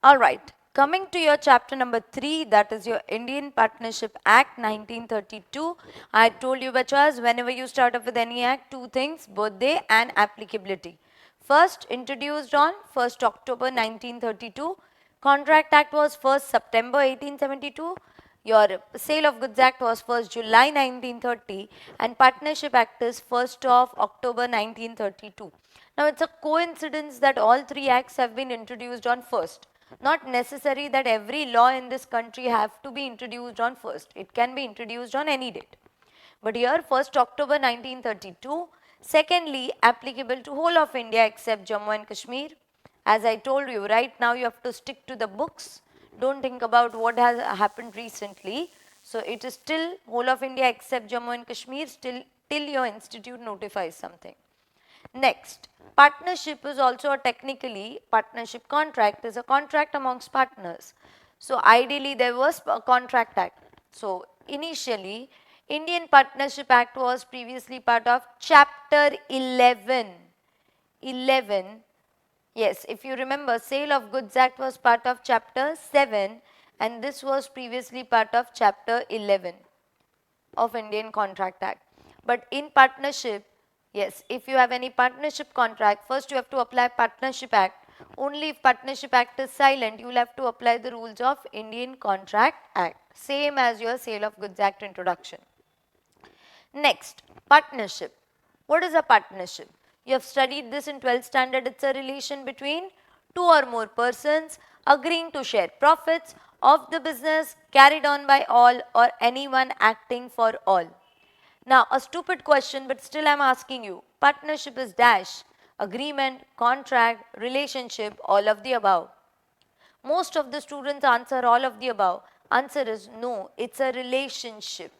Alright, coming to your chapter number 3, that is your Indian Partnership Act 1932. I told you bachas, whenever you start up with any act, two things, birthday and applicability. First introduced on 1st October 1932. Contract Act was 1st September 1872. Your Sale of Goods Act was 1st July 1930 and Partnership Act is 1st of October 1932. Now it's a coincidence that all three acts have been introduced on 1st. Not necessary that every law in this country have to be introduced on 1st. It can be introduced on any date. But here 1st October 1932. Secondly, applicable to whole of India except Jammu and Kashmir. As I told you, right now you have to stick to the books. Don't think about what has happened recently. So it is still whole of India except Jammu and Kashmir still till your institute notifies something. Next, partnership is also a technically partnership contract is a contract amongst partners. So ideally there was a contract act. So initially Indian Partnership Act was previously part of chapter 11. 11. Yes, if you remember, Sale of Goods Act was part of chapter 7 and this was previously part of chapter 11 of Indian Contract Act. But in partnership, yes, if you have any partnership contract, first you have to apply Partnership Act. Only if Partnership Act is silent, you will have to apply the rules of Indian Contract Act. Same as your Sale of Goods Act introduction. Next, partnership. What is a partnership? You have studied this in 12th standard. It's a relation between two or more persons agreeing to share profits of the business carried on by all or anyone acting for all. Now, a stupid question, but still I'm asking you. Partnership is dash, agreement, contract, relationship, all of the above. Most of the students answer all of the above. Answer is no, it's a relationship.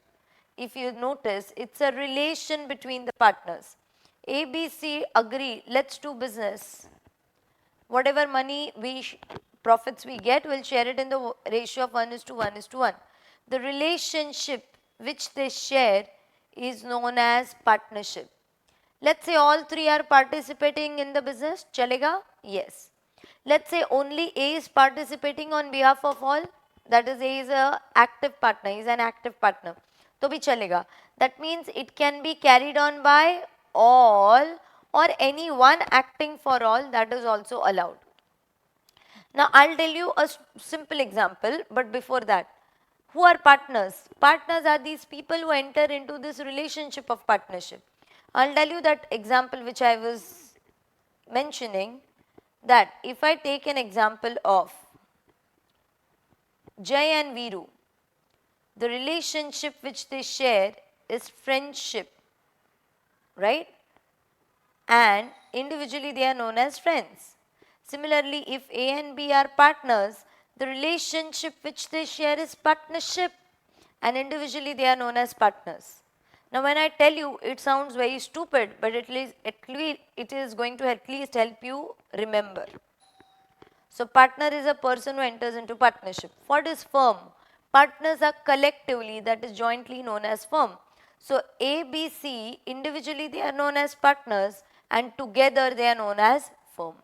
If you notice, it's a relation between the partners. A, B, C agree, let's do business. Whatever money profits we get, we'll share it in the ratio of 1:1:1. The relationship which they share is known as partnership. Let's say all three are participating in the business, chalega? Yes. Let's say only A is participating on behalf of all, that is A is an active partner, he is an active partner. तो भी चलेगा. That means it can be carried on by all or any one acting for all, that is also allowed. Now I'll tell you a simple example, but before that, who are partners? Partners are these people who enter into this relationship of partnership. I'll tell you that example which I was mentioning, that if I take an example of Jay and Viru, the relationship which they share is friendship, right? And individually they are known as friends. Similarly, if A and B are partners, the relationship which they share is partnership and individually they are known as partners. Now when I tell you, it sounds very stupid, but it is going to at least help you remember. So partner is a person who enters into partnership. What is firm? Partners are collectively, that is jointly known as firm. So A, B, C, individually they are known as partners and together they are known as firm.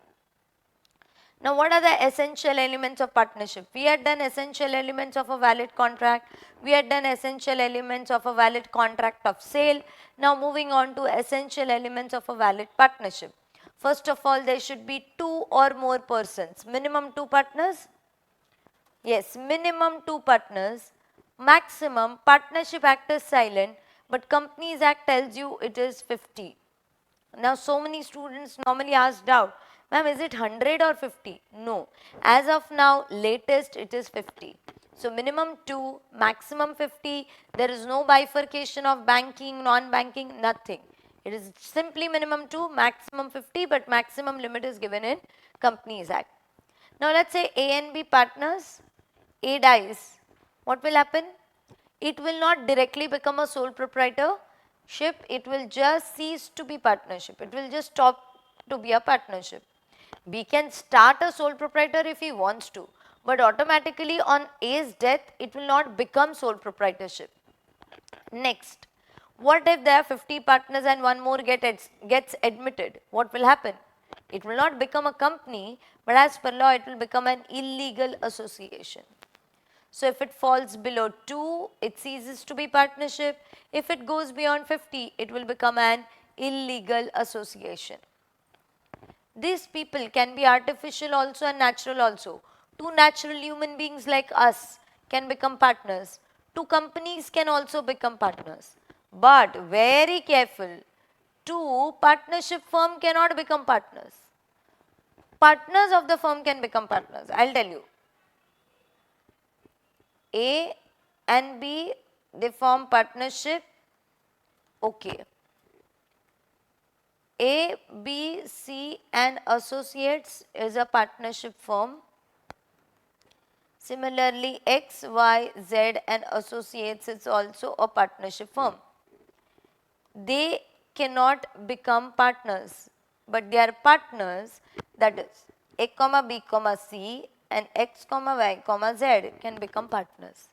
Now what are the essential elements of partnership? We had done essential elements of a valid contract. We had done essential elements of a valid contract of sale. Now moving on to essential elements of a valid partnership. First of all, there should be two or more persons. Minimum 2 partners? Yes, minimum 2 partners. Maximum, Partnership Act is silent, but Companies Act tells you it is 50. Now so many students normally ask doubt, ma'am, is it 100 or 50? No. As of now, latest it is 50. So minimum 2, maximum 50. There is no bifurcation of banking, non-banking, nothing. It is simply minimum 2, maximum 50, but maximum limit is given in Companies Act. Now let's say A and B partners, A dies. What will happen? It will not directly become a sole proprietorship, it will just cease to be partnership. It will just stop to be a partnership. B can start a sole proprietor if he wants to, but automatically on A's death, it will not become sole proprietorship. Next, what if there are 50 partners and one more gets admitted? What will happen? It will not become a company, but as per law, it will become an illegal association. So if it falls below 2, it ceases to be partnership. If it goes beyond 50, it will become an illegal association. These people can be artificial also and natural also. Two natural human beings like us can become partners. Two companies can also become partners. But very careful, two partnership firm cannot become partners. Partners of the firm can become partners. I'll tell you. A and B, they form partnership. Okay. A, B, C and Associates is a partnership firm. Similarly, X, Y, Z and Associates is also a partnership firm. They cannot become partners, but they are partners, that is A, B, C and X, Y, Z can become partners.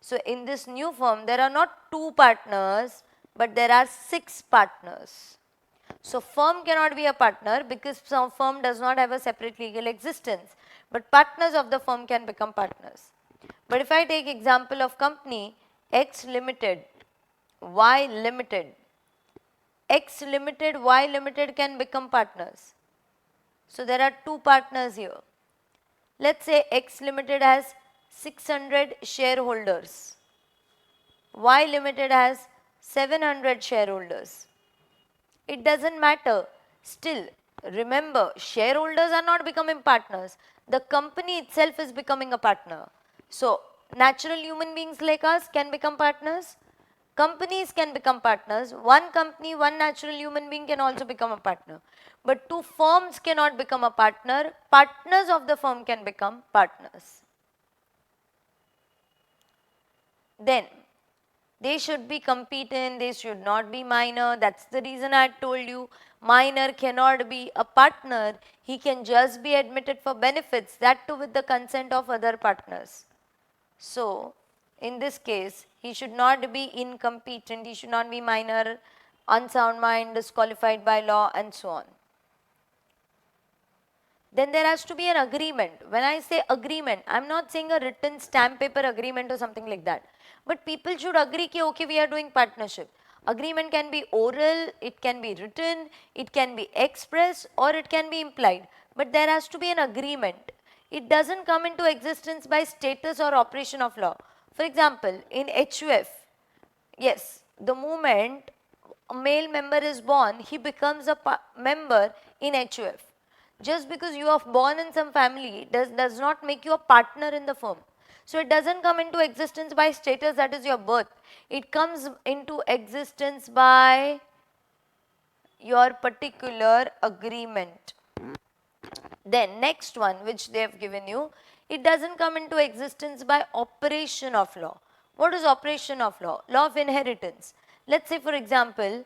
So in this new firm, there are not 2 partners, but there are 6 partners. So firm cannot be a partner because some firm does not have a separate legal existence, but partners of the firm can become partners. But if I take example of company X Limited, Y Limited, X Limited, Y Limited can become partners. So there are 2 partners here. Let's say X Limited has 600 shareholders. Y Limited has 700 shareholders. It doesn't matter. Still, remember, shareholders are not becoming partners. The company itself is becoming a partner. So, natural human beings like us can become partners. Companies can become partners. One company, one natural human being can also become a partner. But 2 firms cannot become a partner. Partners of the firm can become partners. Then, they should be competent, they should not be minor. That's the reason I told you minor cannot be a partner. He can just be admitted for benefits, that too with the consent of other partners. So, in this case, he should not be incompetent, he should not be minor, unsound mind, disqualified by law and so on. Then there has to be an agreement. When I say agreement, I'm not saying a written stamp paper agreement or something like that. But people should agree that okay, we are doing partnership. Agreement can be oral, it can be written, it can be expressed or it can be implied. But there has to be an agreement. It doesn't come into existence by status or operation of law. For example, in HUF, yes, the moment a male member is born, he becomes a member in HUF. Just because you are born in some family does not make you a partner in the firm. So it doesn't come into existence by status, that is your birth. It comes into existence by your particular agreement. Then next one which they have given you, it doesn't come into existence by operation of law. What is operation of law? Law of inheritance. Let's say for example,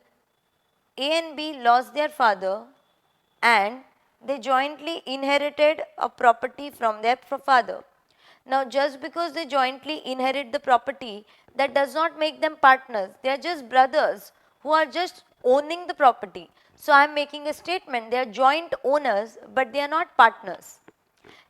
A and B lost their father and they jointly inherited a property from their father. Now just because they jointly inherit the property, that does not make them partners. They are just brothers who are just owning the property. So I am making a statement, they are joint owners but they are not partners.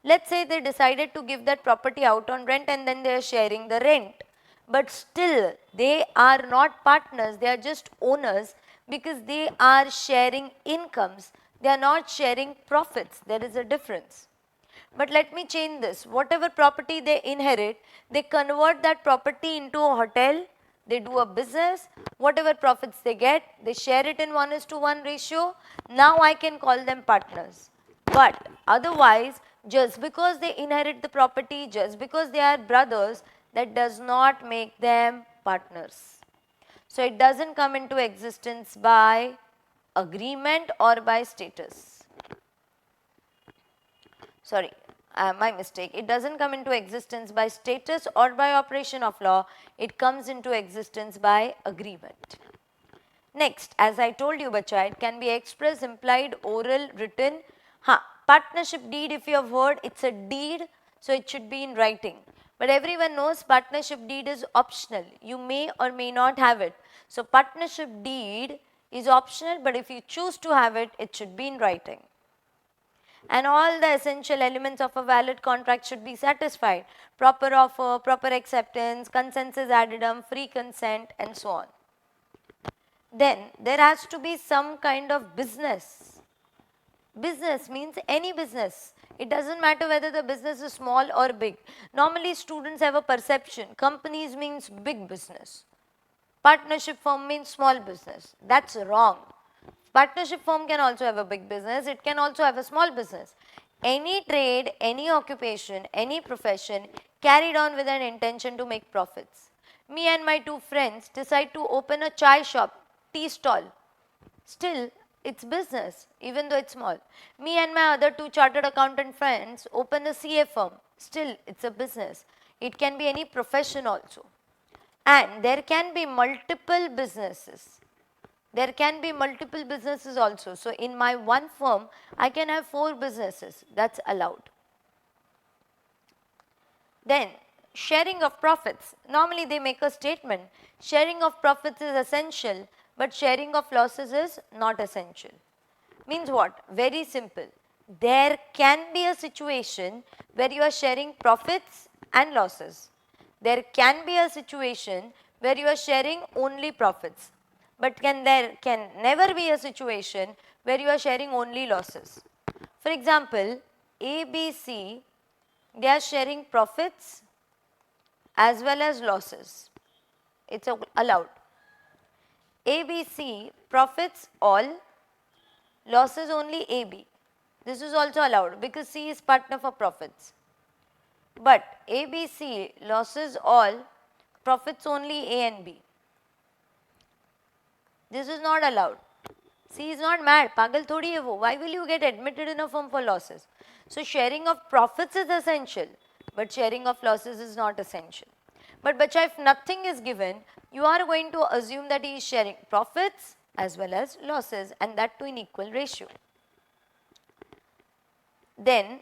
Let's say they decided to give that property out on rent and then they are sharing the rent. But still they are not partners, they are just owners because they are sharing incomes. They are not sharing profits. There is a difference. But let me change this. Whatever property they inherit, they convert that property into a hotel, they do a business, whatever profits they get, they share it in 1:1 ratio. Now I can call them partners. But otherwise, just because they inherit the property, just because they are brothers, that does not make them partners. So it doesn't come into existence by agreement or by status. Sorry, my mistake. It doesn't come into existence by status or by operation of law. It comes into existence by agreement. Next, as I told you, bacha, it can be expressed, implied, oral, written. Partnership deed, if you have heard, it's a deed, so it should be in writing. But everyone knows partnership deed is optional. You may or may not have it. So partnership deed is optional, but if you choose to have it, it should be in writing. And all the essential elements of a valid contract should be satisfied. Proper offer, proper acceptance, consensus addendum, free consent, and so on. Then there has to be some kind of business. Business means any business. It doesn't matter whether the business is small or big. Normally students have a perception. Companies means big business. Partnership firm means small business. That's wrong. Partnership firm can also have a big business. It can also have a small business. Any trade, any occupation, any profession carried on with an intention to make profits. Me and my two friends decide to open a chai shop, tea stall. Still, it's business, even though it's small. Me and my other two chartered accountant friends open a CA firm. Still, it's a business. It can be any profession also. And there can be multiple businesses. There can be multiple businesses also. So, in my one firm, I can have 4 businesses. That's allowed. Then, sharing of profits. Normally, they make a statement. Sharing of profits is essential, but sharing of losses is not essential. Means what? Very simple. There can be a situation where you are sharing profits and losses. There can be a situation where you are sharing only profits. But there can never be a situation where you are sharing only losses. For example, ABC, they are sharing profits as well as losses. It's allowed. ABC, profits all, losses only AB. This is also allowed because C is partner for profits. But ABC, losses all, profits only A and B. This is not allowed. C is not mad. Pagal thodi hai wo. Why will you get admitted in a firm for losses? So sharing of profits is essential, but sharing of losses is not essential. But bacha, if nothing is given, you are going to assume that he is sharing profits as well as losses, and that too in equal ratio. Then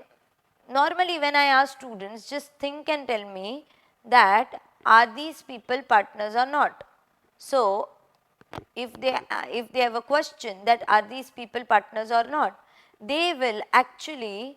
normally when I ask students, just think and tell me that are these people partners or not. So if they have a question that are these people partners or not, they will actually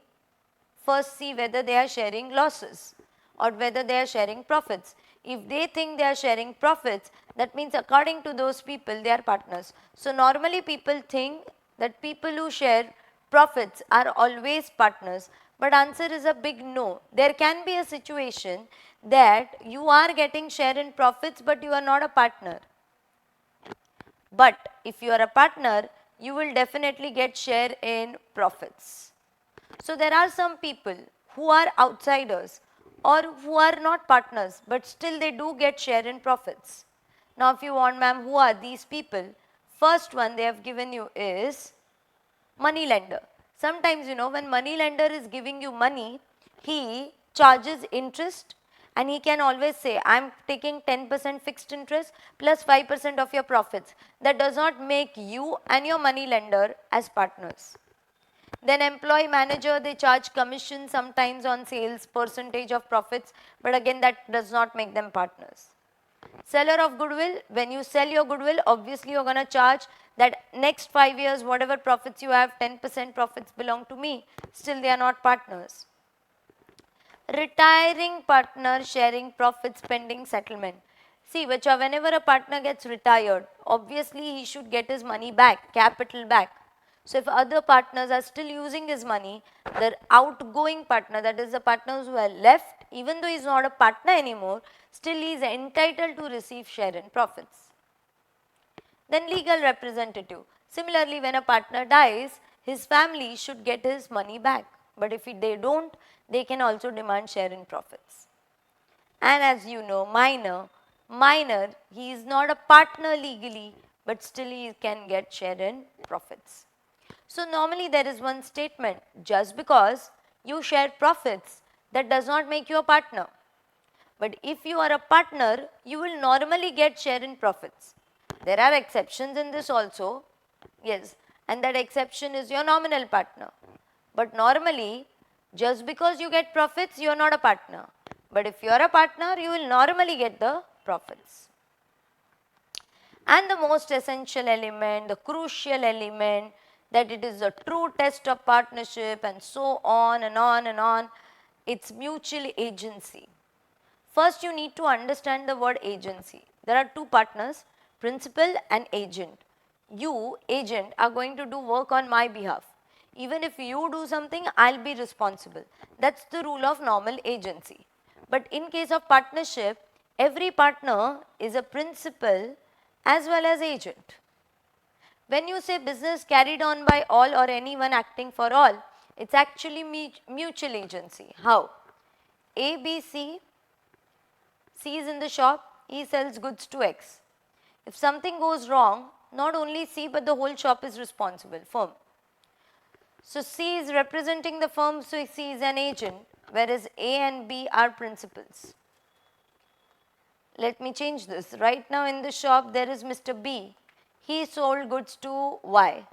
first see whether they are sharing losses or whether they are sharing profits. If they think they are sharing profits, that means according to those people they are partners. So normally people think that people who share profits are always partners, but answer is a big no. There can be a situation that you are getting share in profits but you are not a partner. But if you are a partner, you will definitely get share in profits. So there are some people who are outsiders or who are not partners, but still they do get share in profits. Now if you want, ma'am, who are these people? First one they have given you is money lender. Sometimes, you know, when money lender is giving you money, he charges interest and he can always say, I am taking 10% fixed interest plus 5% of your profits. That does not make you and your money lender as partners. Then employee manager, they charge commission sometimes on sales, percentage of profits, but again that does not make them partners. Seller of goodwill, when you sell your goodwill, obviously you're going to charge that next 5 years whatever profits you have, 10% profits belong to me. Still they are not partners. Retiring partner sharing profits pending settlement. See, bacha, whenever a partner gets retired, obviously he should get his money back, capital back. So if other partners are still using his money, the outgoing partner, that is the partners who are left, even though he is not a partner anymore, still he is entitled to receive share in profits. Then legal representative. Similarly, when a partner dies, his family should get his money back. But if they don't, they can also demand share in profits. And as you know, minor, he is not a partner legally, but still he can get share in profits. So normally there is one statement, just because you share profits, that does not make you a partner. But if you are a partner, you will normally get share in profits. There are exceptions in this also, yes, and that exception is your nominal partner. But normally, just because you get profits, you are not a partner. But if you are a partner, you will normally get the profits. And the most essential element, the crucial element, that it is a true test of partnership and so on and on and on. It's mutual agency. First, you need to understand the word agency. There are two partners, principal and agent. You, agent, are going to do work on my behalf. Even if you do something, I'll be responsible. That's the rule of normal agency. But in case of partnership, every partner is a principal as well as agent. When you say business carried on by all or anyone acting for all, it's actually mutual agency. How? A, B, C is in the shop, he sells goods to X. If something goes wrong, not only C but the whole shop is responsible, firm. So C is representing the firm, so C is an agent, whereas A and B are principals. Let me change this. Right now in the shop there is Mr. B. He sold goods to Y.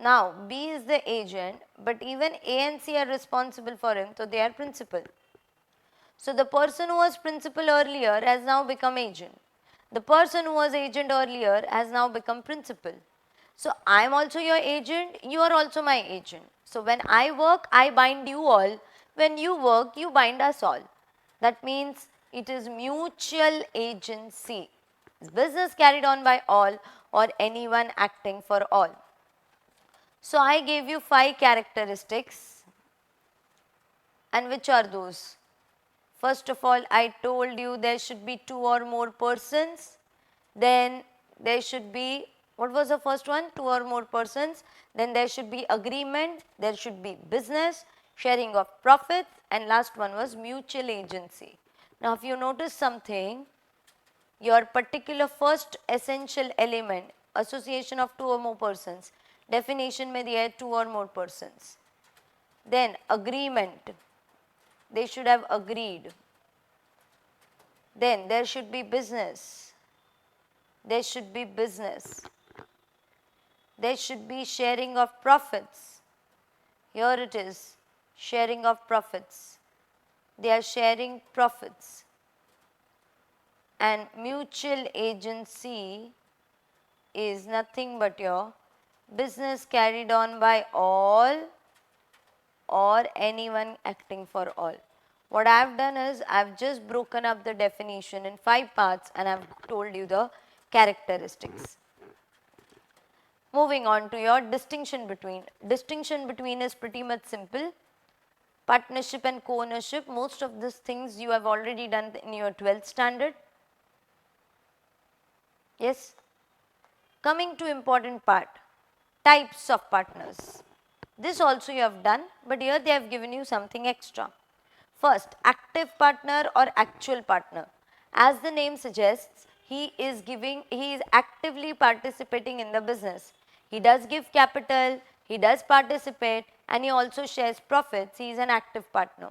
Now B is the agent, but even A and C are responsible for him, so they are principal. So the person who was principal earlier has now become agent. The person who was agent earlier has now become principal. So I am also your agent, you are also my agent. So when I work, I bind you all. When you work, you bind us all. That means it is mutual agency. It's business carried on by all or anyone acting for all. So I gave you 5 characteristics. And which are those? First of all, I told you there should be 2 or more persons. Then there should be, what was the first one? 2 or more persons. Then there should be agreement. There should be business, sharing of profits, and last one was mutual agency. Now if you notice something, your particular first essential element, association of 2 or more persons, definition mein diya hai 2 or more persons. Then agreement, they should have agreed. Then there should be business. There should be business. There should be sharing of profits. Here it is, sharing of profits. They are sharing profits. And mutual agency is nothing but your business carried on by all or anyone acting for all. What I have done is I have just broken up the definition in 5 parts and I have told you the characteristics. Moving on to your distinction between. Distinction between is pretty much simple. Partnership and co-ownership, most of these things you have already done in your 12th standard. Yes. Coming to important part, types of partners. This also you have done, but here they have given you something extra. First, active partner or actual partner. As the name suggests, he is actively participating in the business. He does give capital, he does participate, and he also shares profits. He is an active partner.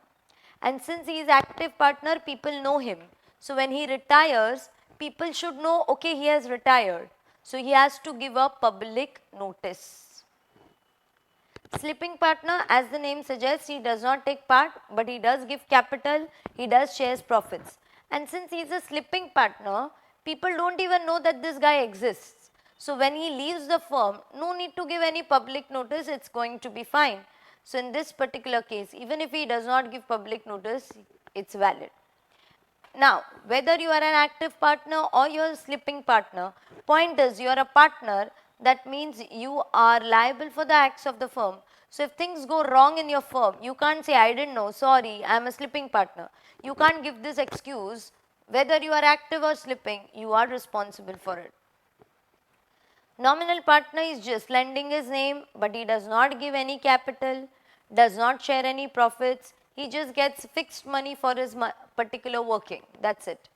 And since he is active partner, people know him. So when he retires, people should know, okay, he has retired. So he has to give a public notice. Sleeping partner, as the name suggests, he does not take part, but he does give capital, he does shares profits. And since he is a sleeping partner, people don't even know that this guy exists. So when he leaves the firm, no need to give any public notice, it's going to be fine. So in this particular case, even if he does not give public notice, it's valid. Now, whether you are an active partner or you are a sleeping partner, point is you are a partner, that means you are liable for the acts of the firm. So if things go wrong in your firm, you can't say, I didn't know, sorry, I am a sleeping partner. You can't give this excuse. Whether you are active or sleeping, you are responsible for it. Nominal partner is just lending his name, but he does not give any capital, does not share any profits. He just gets fixed money for his particular working. That's it.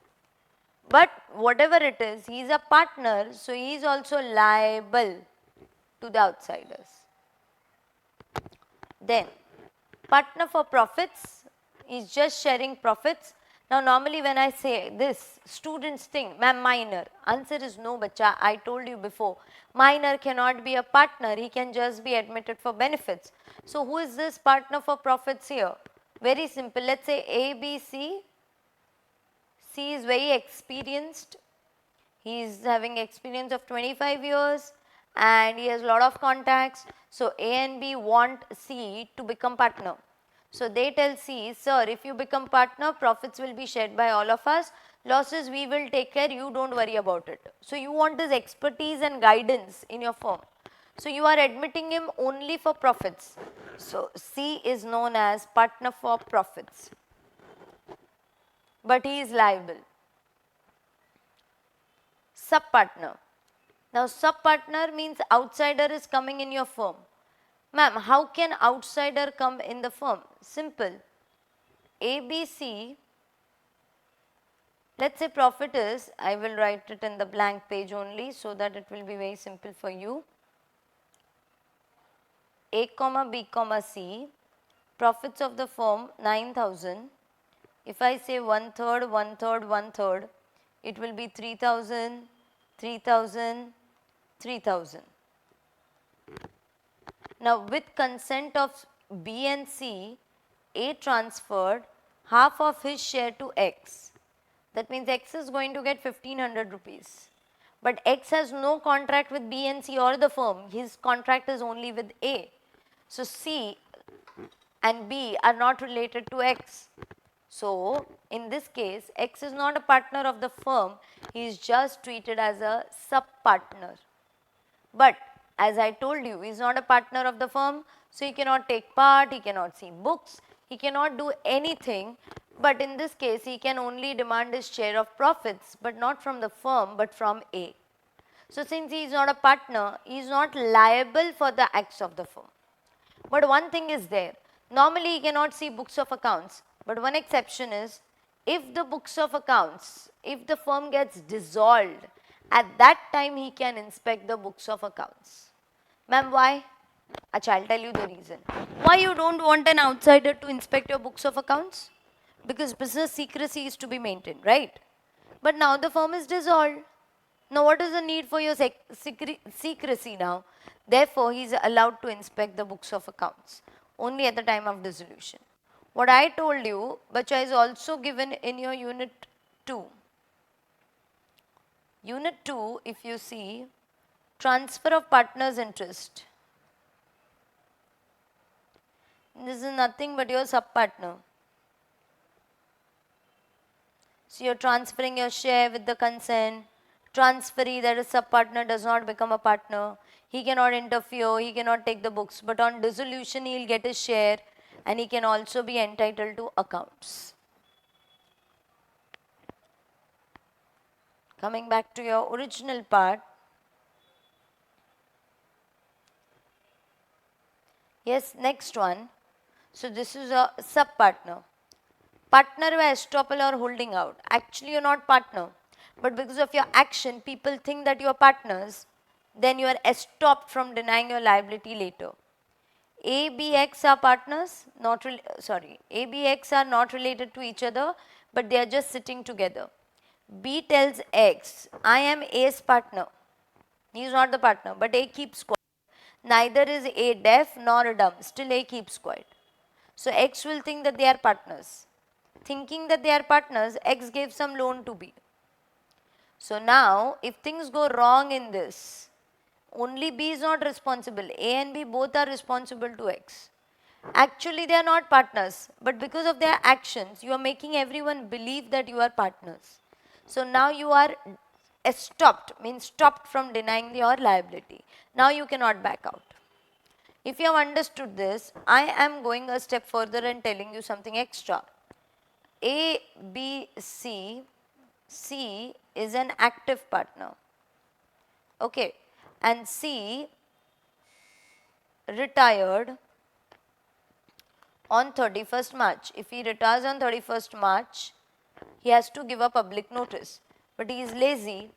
But whatever it is, he is a partner, so he is also liable to the outsiders. Then, partner for profits is just sharing profits. Now, normally when I say this, students think, ma'am, minor. Answer is no, bacha. I told you before, minor cannot be a partner. He can just be admitted for benefits. So, who is this partner for profits here? Very simple. Let's say A, B, C. C is very experienced. He is having experience of 25 years and he has a lot of contacts. So A and B want C to become partner. So they tell C, sir, if you become partner, profits will be shared by all of us. Losses we will take care, you don't worry about it. So you want his expertise and guidance in your firm. So you are admitting him only for profits. So C is known as partner for profits, but he is liable. Sub-partner. Now sub-partner means outsider is coming in your firm. Ma'am, how can outsider come in the firm? Simple. ABC, let's say profit is, I will write it in the blank page only so that it will be very simple for you. A comma B comma C, profits of the firm 9,000. If I say 1/3, 1/3, 1/3, it will be 3,000, 3,000, 3,000. Now with consent of B and C, A transferred half of his share to X. That means X is going to get 1500 rupees. But X has no contract with B and C or the firm. His contract is only with A. So C and B are not related to X. So in this case, X is not a partner of the firm. He is just treated as a sub-partner. But as I told you, he is not a partner of the firm, so he cannot take part, he cannot see books, he cannot do anything. But in this case, he can only demand his share of profits, but not from the firm, but from A. So since he is not a partner, he is not liable for the acts of the firm. But one thing is there, normally he cannot see books of accounts, but one exception is, if the books of accounts, if the firm gets dissolved, at that time he can inspect the books of accounts. Ma'am, why? Achha, I'll tell you the reason. Why you don't want an outsider to inspect your books of accounts? Because business secrecy is to be maintained, right? But now the firm is dissolved. Now what is the need for your secrecy now? Therefore, he is allowed to inspect the books of accounts only at the time of dissolution. What I told you, Bacha, is also given in your unit 2. Unit 2, if you see, transfer of partner's interest. This is nothing but your sub-partner. So you're transferring your share with the consent. Transferee, that is sub-partner, does not become a partner. He cannot interfere, he cannot take the books, but on dissolution he will get his share and he can also be entitled to accounts. Coming back to your original part. Yes, next one. So this is a sub-partner. Partner by estoppel or holding out. Actually you're not partner, but because of your action people think that you are partners, then you are estopped from denying your liability later. A, B, X are partners, A, B, X are not related to each other, but they are just sitting together. B tells X, I am A's partner. He is not the partner, but A keeps quiet. Neither is A deaf nor dumb, still A keeps quiet. So X will think that they are partners. Thinking that they are partners, X gave some loan to B. So now, if things go wrong in this, only B is not responsible. A and B both are responsible to X. Actually, they are not partners, but because of their actions, you are making everyone believe that you are partners. So now you are stopped, means stopped from denying your liability. Now you cannot back out. If you have understood this, I am going a step further and telling you something extra. A, B, C is an active partner. Okay, and C retired on 31st March. If he retires on 31st March, he has to give a public notice. But he is lazy,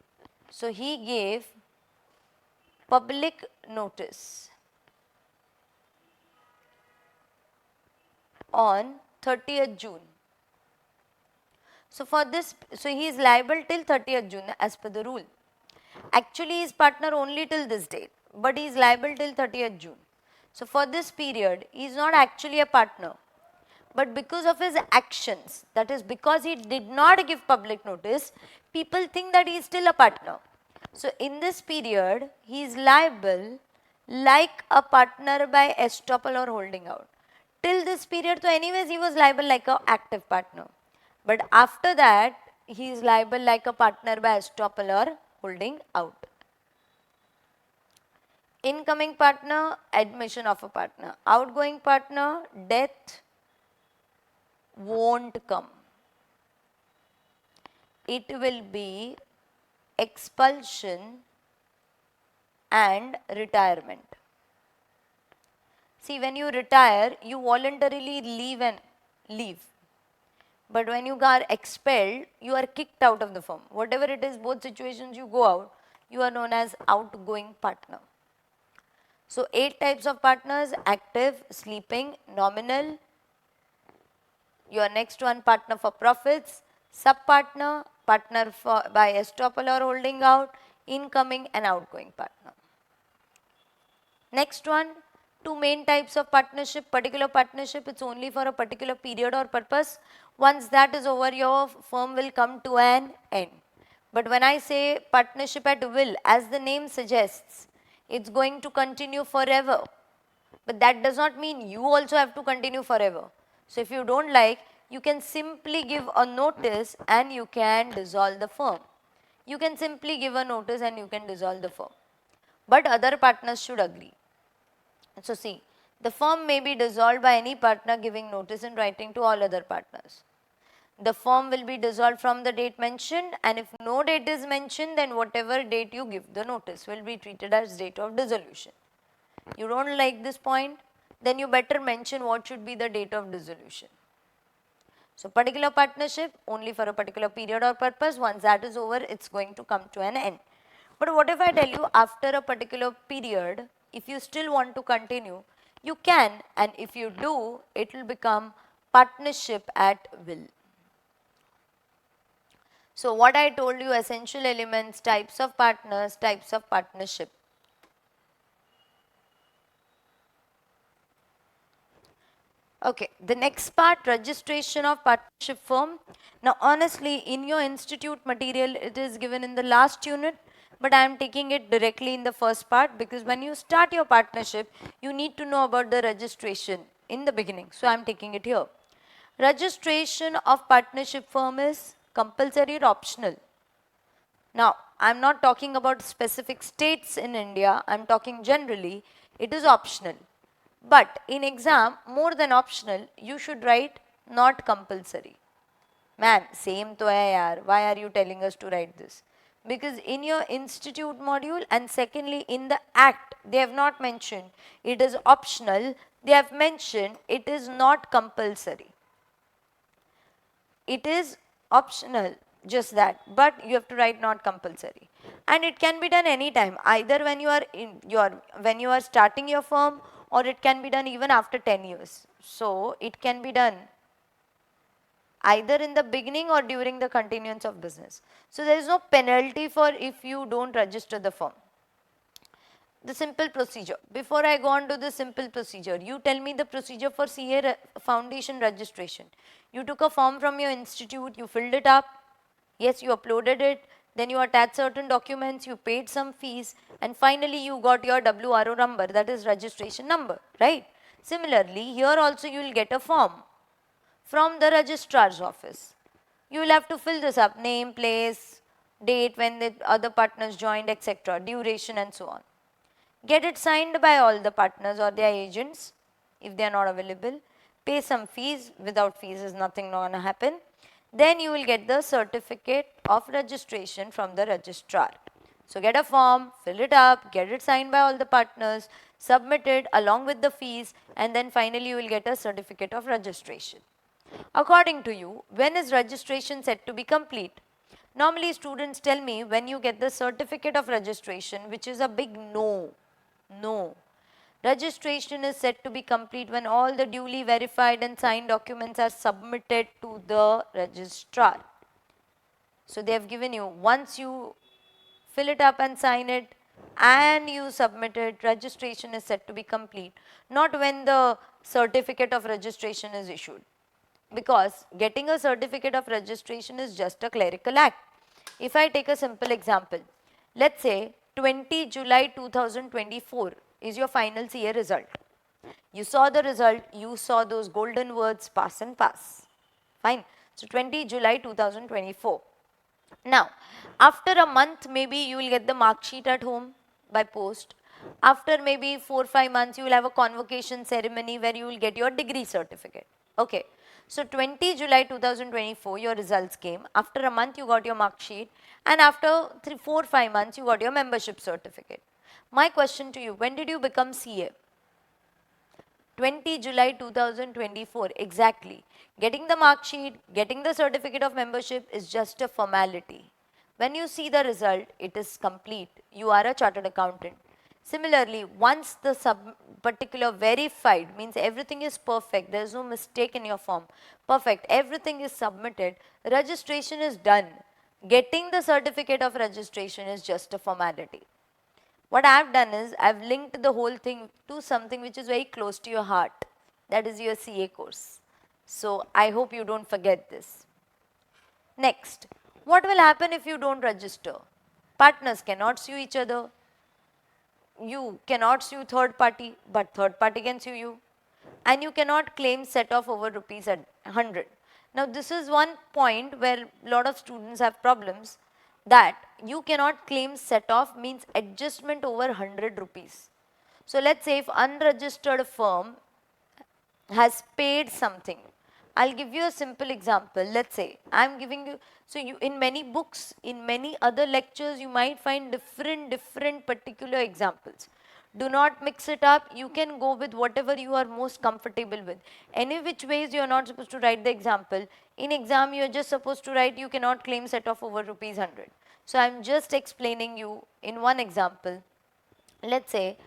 so he gave public notice on 30th June. So for this, so he is liable till 30th June as per the rule. Actually, he is partner only till this date, but he is liable till 30th June. So for this period, he is not actually a partner. But because of his actions, that is because he did not give public notice, people think that he is still a partner. So in this period, he is liable like a partner by estoppel or holding out. Till this period, so anyways, he was liable like a active partner. But after that, he is liable like a partner by estoppel or holding out. Incoming partner, admission of a partner. Outgoing partner, death won't come. It will be expulsion and retirement. See, when you retire, you voluntarily leave. But when you are expelled, you are kicked out of the firm. Whatever it is, both situations you go out, you are known as outgoing partner. So 8 types of partners: active, sleeping, nominal. Your next one, partner for profits, sub-partner, partner for by estoppel or holding out, incoming and outgoing partner. Next one, 2 main types of partnership. Particular partnership, it's only for a particular period or purpose. Once that is over, your firm will come to an end. But when I say partnership at will, as the name suggests, it's going to continue forever. But that does not mean you also have to continue forever. So if you don't like, you can simply give a notice and you can dissolve the firm. You can simply give a notice and you can dissolve the firm. But other partners should agree. So see, the firm may be dissolved by any partner giving notice in writing to all other partners. The firm will be dissolved from the date mentioned, and if no date is mentioned, then whatever date you give the notice will be treated as date of dissolution. You don't like this point, then you better mention what should be the date of dissolution. So particular partnership only for a particular period or purpose. Once that is over, it's going to come to an end. But what if I tell you after a particular period, if you still want to continue, you can, and if you do, it will become partnership at will. So what I told you, essential elements, types of partners, types of partnership. Okay, the next part, registration of partnership firm. Now honestly, in your institute material, it is given in the last unit, but I am taking it directly in the first part because when you start your partnership, you need to know about the registration in the beginning. So I am taking it here. Registration of partnership firm is compulsory or optional? Now, I am not talking about specific states in India, I am talking generally, it is optional. But in exam, more than optional, you should write not compulsory. Man, same to hai yaar. Why are you telling us to write this? Because in your institute module and secondly in the act, they have not mentioned it is optional, they have mentioned it is not compulsory. It is optional, just that, but you have to write not compulsory. And it can be done anytime, either when you are when you are starting your firm, or it can be done even after 10 years. So it can be done either in the beginning or during the continuance of business. So there is no penalty for if you don't register the firm. The simple procedure. Before I go on to the simple procedure, you tell me the procedure for CA foundation registration. You took a form from your institute, you filled it up, yes, you uploaded it, then you attached certain documents, you paid some fees, and finally you got your WRO number, that is registration number, right? Similarly, here also you will get a form from the registrar's office. You will have to fill this up, name, place, date, when the other partners joined, etc., duration and so on. Get it signed by all the partners or their agents if they are not available. Pay some fees. Without fees is nothing going to happen. Then you will get the certificate of registration from the registrar. So get a form, fill it up, get it signed by all the partners, submit it along with the fees, and then finally you will get a certificate of registration. According to you, when is registration set to be complete? Normally students tell me when you get the certificate of registration, which is a big no. No. Registration is set to be complete when all the duly verified and signed documents are submitted to the registrar. So they have given you, once you fill it up and sign it and you submit it, registration is set to be complete. Not when the certificate of registration is issued. Because getting a certificate of registration is just a clerical act. If I take a simple example, Let's say 20 July 2024 is your final CA result. You saw the result, you saw those golden words pass and pass. Fine. So 20 July 2024. Now, after a month, maybe you will get the mark sheet at home by post. After maybe 4 or 5 months, you will have a convocation ceremony where you will get your degree certificate. Okay. So 20 July 2024, your results came. After a month, you got your mark sheet. And after 4 or 5 months, you got your membership certificate. My question to you, when did you become CA? 20 July 2024, exactly. Getting the mark sheet, getting the certificate of membership is just a formality. When you see the result, it is complete. You are a chartered accountant. Similarly, once the particular verified means everything is perfect, there is no mistake in your form, perfect, everything is submitted, registration is done. Getting the certificate of registration is just a formality. What I have done is I have linked the whole thing to something which is very close to your heart. That is your CA course. So I hope you don't forget this. Next, what will happen if you don't register? Partners cannot sue each other. You cannot sue third party, but third party can sue you. And you cannot claim set off over rupees at 100. Now this is one point where a lot of students have problems, that you cannot claim set off means adjustment over 100 rupees. So let's say if unregistered firm has paid something. I'll give you a simple example. Let's say I'm giving you, so you in many books, in many other lectures, you might find different particular examples. Do not mix it up. You can go with whatever you are most comfortable with. Any which ways you are not supposed to write the example. In exam, you are just supposed to write you cannot claim set off over rupees 100. So I'm just explaining you in one example. Let's say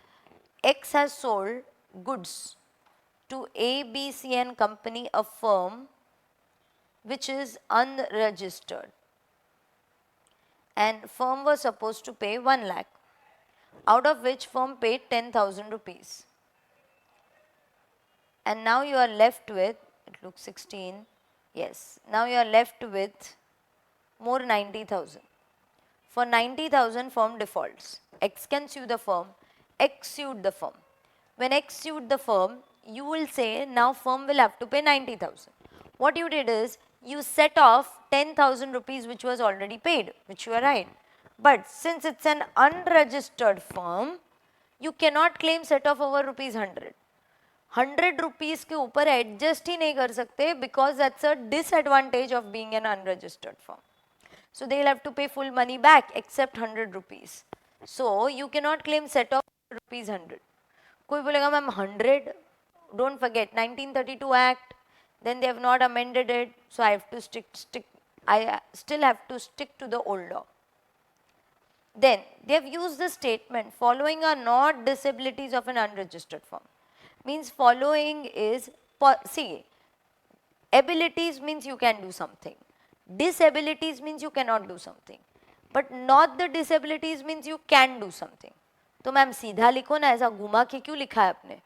X has sold goods to A, B, C and company, a firm which is unregistered, and firm was supposed to pay 1 lakh, out of which firm paid 10,000 rupees. And now you are left with, it looks 16, yes, now you are left with more 90,000. For 90,000 firm defaults. X can sue the firm, X sued the firm. When X sued the firm, you will say now firm will have to pay 90,000. What you did is you set off 10,000 rupees which was already paid, which you are right. But since it's an unregistered firm, you cannot claim set off over rupees 100. 100 rupees के ऊपर adjust ही नहीं कर सकते because that's a disadvantage of being an unregistered firm. So they will have to pay full money back except 100 rupees. So you cannot claim set off rupees 100. कोई बोलेगा ma'am 100, don't forget 1932 Act, then they have not amended it, so I have to I still have to stick to the old law. Then they have used the statement following are not disabilities of an unregistered firm. Means following is, see, abilities means you can do something. Disabilities means you cannot do something. But not the disabilities means you can do something. तो ma'am सीधा लिखो ना, ऐसा घुमा के क्यों लिखा है आपने?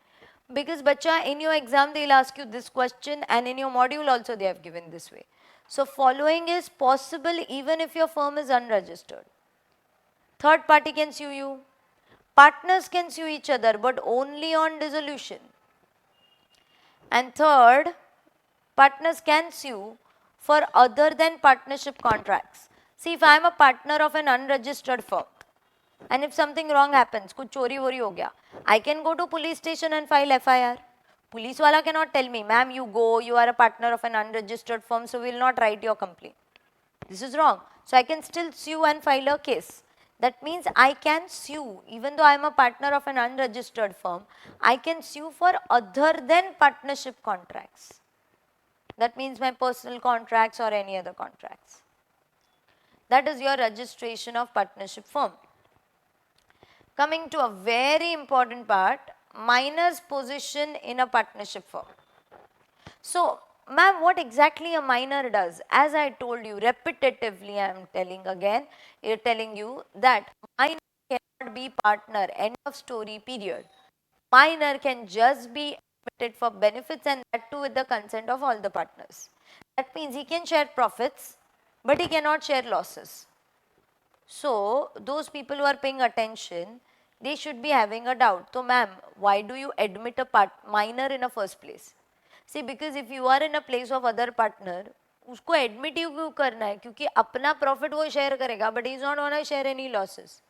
Because बच्चा, in your exam they will ask you this question and in your module also they have given this way. So following is possible even if your firm is unregistered. Third party can sue you. Partners can sue each other but only on dissolution. And third, partners can sue for other than partnership contracts. See, if I am a partner of an unregistered firm and if something wrong happens, kuch chori wori ho gaya, I can go to police station and file FIR. Police wala cannot tell me, ma'am, you go, you are a partner of an unregistered firm, so we will not write your complaint. This is wrong. So I can still sue and file a case. That means I can sue, even though I am a partner of an unregistered firm, I can sue for other than partnership contracts. That means my personal contracts or any other contracts. That is your registration of partnership firm. Coming to a very important part, minor's position in a partnership firm. So, ma'am, what exactly a minor does? As I told you repetitively, I am telling you that minor cannot be partner, end of story, period. Minor can just be admitted for benefits and that too with the consent of all the partners. That means he can share profits, but he cannot share losses. So, those people who are paying attention, they should be having a doubt. So, ma'am, why do you admit a minor in the first place? See, because if you are in a place of other partner, उसको admit ही क्यों करना है? क्योंकि अपना profit वो share करेगा, but he is not gonna share any losses.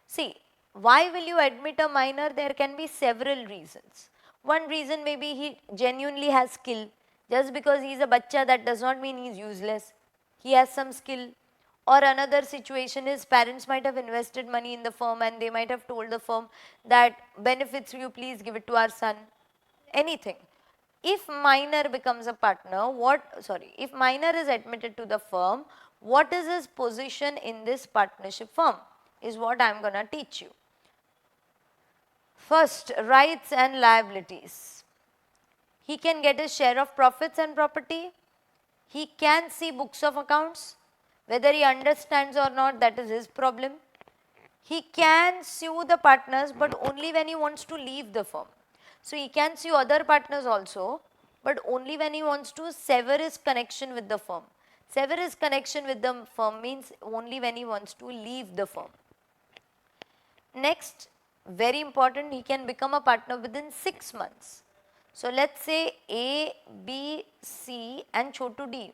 See, why will you admit a minor? There can be several reasons. One reason maybe he genuinely has skill. Just because he is a bachcha, that does not mean he is useless. He has some skill. Or another situation is parents might have invested money in the firm and they might have told the firm that benefits you, please give it to our son. Anything. If minor becomes a partner, if minor is admitted to the firm, what is his position in this partnership firm is what I am going to teach you. First, rights and liabilities. He can get his share of profits and property. He can see books of accounts. Whether he understands or not, that is his problem. He can sue the partners, but only when he wants to leave the firm. So, he can sue other partners also, but only when he wants to sever his connection with the firm. Sever his connection with the firm means only when he wants to leave the firm. Next, very important, he can become a partner within 6 months. So, let us say A, B, C and Chotu D.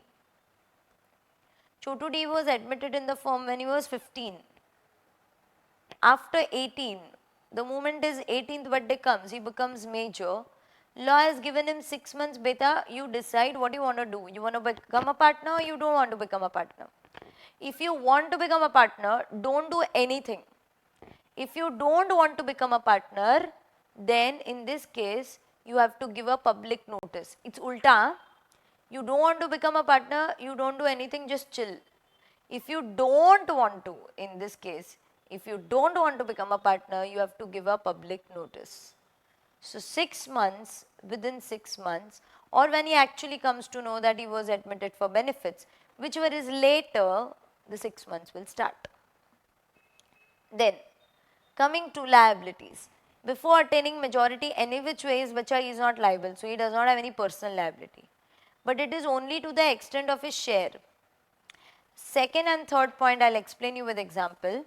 Chotu D was admitted in the firm when he was 15. After 18, the moment his 18th birthday comes, he becomes major. Law has given him 6 months, beta, you decide what you want to do. You want to become a partner or you don't want to become a partner. If you want to become a partner, don't do anything. If you don't want to become a partner, then in this case, you have to give a public notice. It's ulta. You don't want to become a partner, you don't do anything, just chill. If you don't want to, in this case, if you don't want to become a partner, you have to give a public notice. So 6 months, within 6 months, or when he actually comes to know that he was admitted for benefits, whichever is later, the 6 months will start. Then, coming to liabilities. Before attaining majority, any which ways, bacha is not liable. So, he does not have any personal liability. But it is only to the extent of his share. Second and third point, I will explain you with example.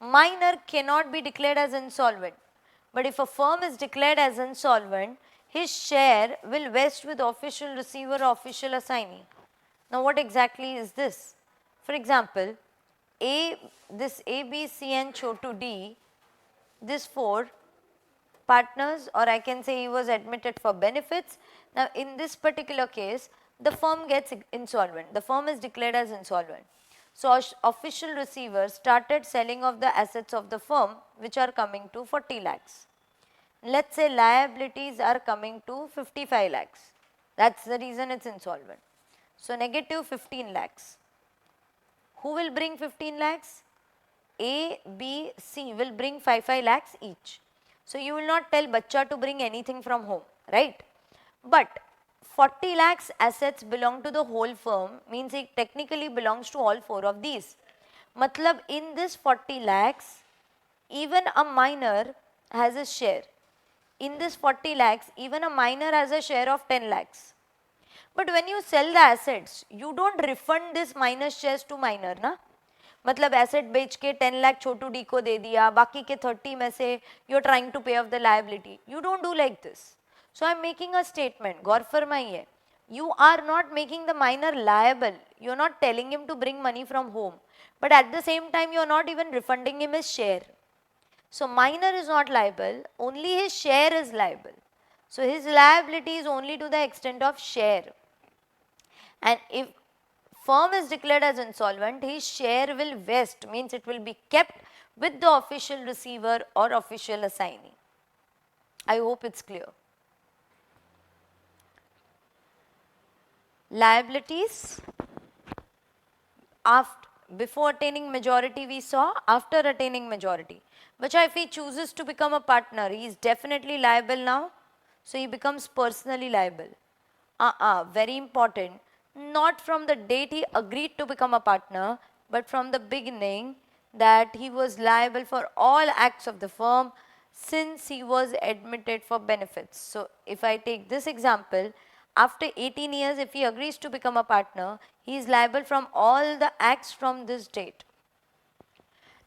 Minor cannot be declared as insolvent. But if a firm is declared as insolvent, his share will vest with official receiver or official assignee. Now, what exactly is this? For example, this A, B, C and Chotu D, this 4 partners, or I can say he was admitted for benefits. Now, in this particular case, the firm gets insolvent. The firm is declared as insolvent. So, official receivers started selling off the assets of the firm which are coming to 40 lakhs. Let us say liabilities are coming to 55 lakhs. That is the reason it is insolvent. So, negative 15 lakhs. Who will bring 15 lakhs? A, B, C will bring 5 lakhs each. So, you will not tell bachcha to bring anything from home, right? But 40 lakhs assets belong to the whole firm, means it technically belongs to all 4 of these. Matlab in this 40 lakhs, even a minor has a share. In this 40 lakhs, even a minor has a share of 10 lakhs. But when you sell the assets, you don't refund this minor shares to minor, na? मतलब asset बेच के 10 लाख छोटू D को दे दिया, बाकी के 30 में से you are trying to pay off the liability. You don't do like this. So I am making a statement, गौर फरमाइए, you are not making the minor liable. You are not telling him to bring money from home, but at the same time you are not even refunding him his share. So minor is not liable, only his share is liable. So his liability is only to the extent of share. And if firm is declared as insolvent, his share will vest, means it will be kept with the official receiver or official assignee. I hope it's clear. Liabilities. Before attaining majority we saw, after attaining majority. But if he chooses to become a partner, he is definitely liable now. So he becomes personally liable. Very important. Not from the date he agreed to become a partner, but from the beginning that he was liable for all acts of the firm since he was admitted for benefits. So if I take this example, after 18 years, if he agrees to become a partner, he is liable from all the acts from this date.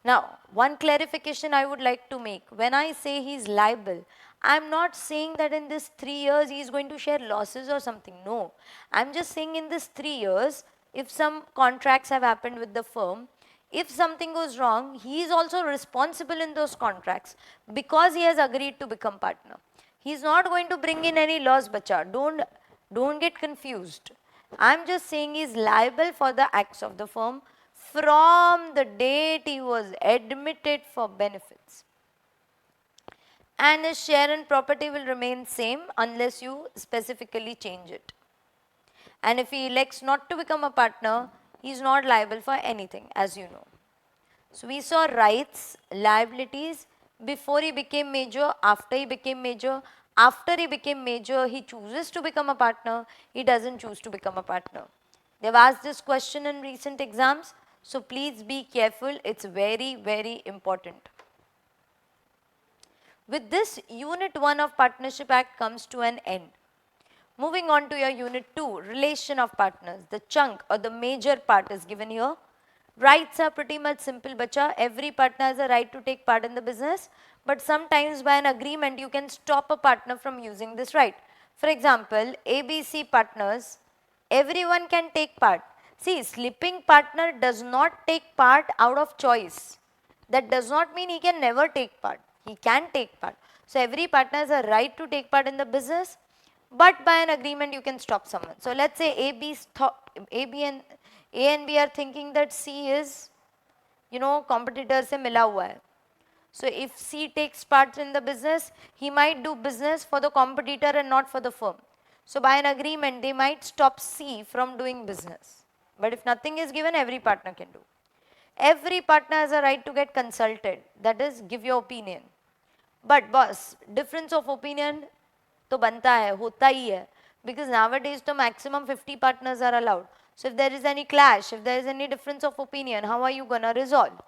Now, one clarification I would like to make. When I say he's liable, I'm not saying that in this 3 years he is going to share losses or something. No. I'm just saying in this 3 years, if some contracts have happened with the firm, if something goes wrong, he is also responsible in those contracts because he has agreed to become partner. He is not going to bring in any loss, bacha. Don't get confused. I'm just saying he is liable for the acts of the firm from the date he was admitted for benefits. And his share in property will remain same unless you specifically change it. And if he elects not to become a partner, he is not liable for anything, as you know. So we saw rights, liabilities before he became major, after he became major. After he became major, he chooses to become a partner, he doesn't choose to become a partner. They've asked this question in recent exams, so please be careful, it's very, very important. With this, Unit 1 of Partnership Act comes to an end. Moving on to your Unit 2, Relation of Partners. The chunk or the major part is given here. Rights are pretty much simple, bacha. Every partner has a right to take part in the business, but sometimes by an agreement you can stop a partner from using this right. For example, ABC partners, everyone can take part. See, sleeping partner does not take part out of choice. That does not mean he can never take part. He can take part. So every partner has a right to take part in the business, but by an agreement you can stop someone. So let's say A and B are thinking that C is, competitor se mila hua hai. So if C takes part in the business, he might do business for the competitor and not for the firm. So by an agreement, they might stop C from doing business. But if nothing is given, every partner can do. Every partner has a right to get consulted, that is, give your opinion. But boss, difference of opinion तो बनता है, होता ही है, because nowadays the maximum 50 partners are allowed. So if there is any clash, if there is any difference of opinion, how are you gonna resolve?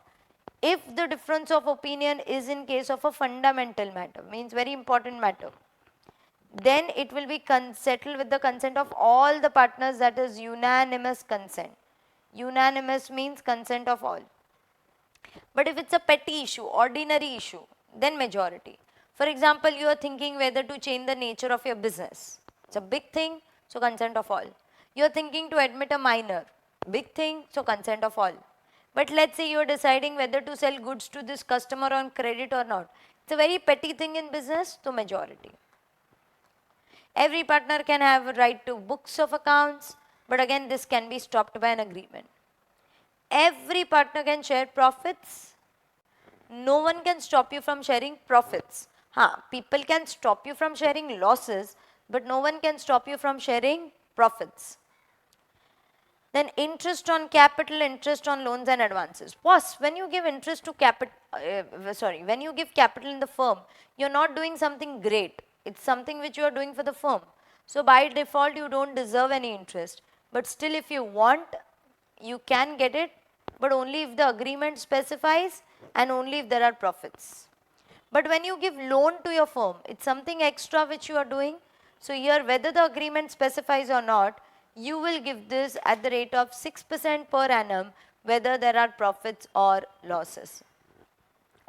If the difference of opinion is in case of a fundamental matter, means very important matter, then it will be settled with the consent of all the partners, that is unanimous consent. Unanimous means consent of all. But if it's a petty issue, ordinary issue, then majority. For example, you are thinking whether to change the nature of your business. It's a big thing, so consent of all. You are thinking to admit a minor. Big thing, so consent of all. But let's say you are deciding whether to sell goods to this customer on credit or not. It's a very petty thing in business, so majority. Every partner can have a right to books of accounts, but again this can be stopped by an agreement. Every partner can share profits. No one can stop you from sharing profits. People can stop you from sharing losses, but no one can stop you from sharing profits. Then interest on capital, interest on loans and advances. Boss, when you give interest to when you give capital in the firm, you're not doing something great. It's something which you are doing for the firm. So by default, you don't deserve any interest. But still, if you want, you can get it, but only if the agreement specifies and only if there are profits. But when you give loan to your firm, it's something extra which you are doing. So here, whether the agreement specifies or not, you will give this at the rate of 6% per annum, whether there are profits or losses.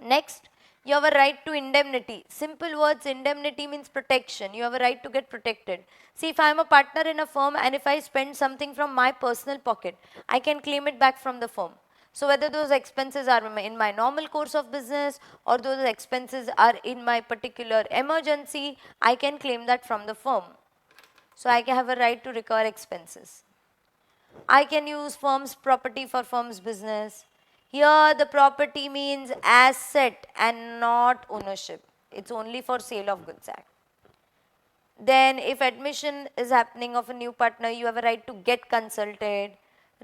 Next, you have a right to indemnity. Simple words, indemnity means protection. You have a right to get protected. See, if I am a partner in a firm and if I spend something from my personal pocket, I can claim it back from the firm. So whether those expenses are in my normal course of business or those expenses are in my particular emergency, I can claim that from the firm. So I can have a right to recover expenses. I can use firm's property for firm's business. Here the property means asset and not ownership. It's only for sale of goods act. Then if admission is happening of a new partner, you have a right to get consulted,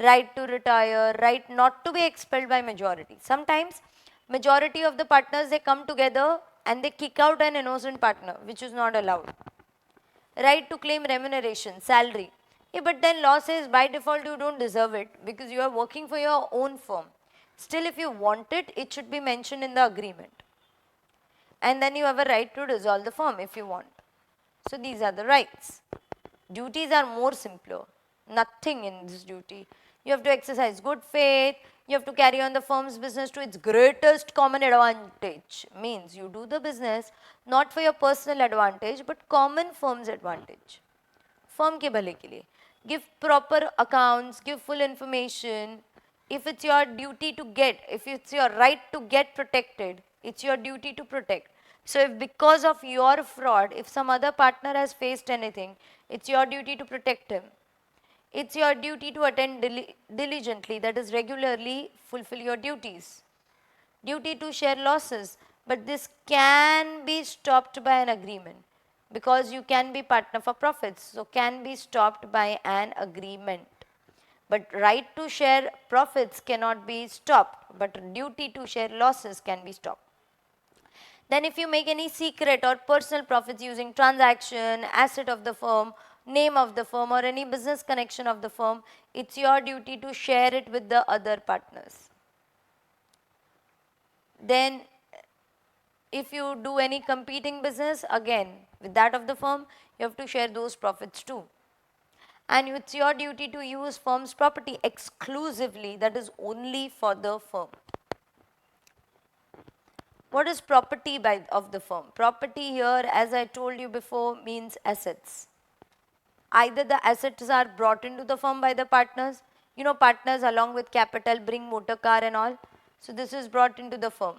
right to retire, right not to be expelled by majority. Sometimes majority of the partners, they come together and they kick out an innocent partner, which is not allowed. Right to claim remuneration, salary. Yeah, but then law says by default you don't deserve it because you are working for your own firm. Still, if you want it, it should be mentioned in the agreement. And then you have a right to dissolve the firm if you want. So these are the rights. Duties are more simpler. Nothing in this duty. You have to exercise good faith. You have to carry on the firm's business to its greatest common advantage. Means you do the business not for your personal advantage but common firm's advantage. Firm ke bhale ke liye. Give proper accounts, give full information. If it's your duty to get, if it's your right to get protected, it's your duty to protect. So if because of your fraud, if some other partner has faced anything, it's your duty to protect him. It's your duty to attend diligently, that is regularly fulfill your duties. Duty to share losses, but this can be stopped by an agreement because you can be partner for profits, so can be stopped by an agreement. But right to share profits cannot be stopped, but duty to share losses can be stopped. Then if you make any secret or personal profits using transaction, asset of the firm, name of the firm or any business connection of the firm, it's your duty to share it with the other partners. Then if you do any competing business, again with that of the firm, you have to share those profits too. And it's your duty to use firm's property exclusively, that is only for the firm. What is property of the firm? Property here, as I told you before, means assets. Either the assets are brought into the firm by the partners. You know, partners along with capital bring motor car and all. So this is brought into the firm.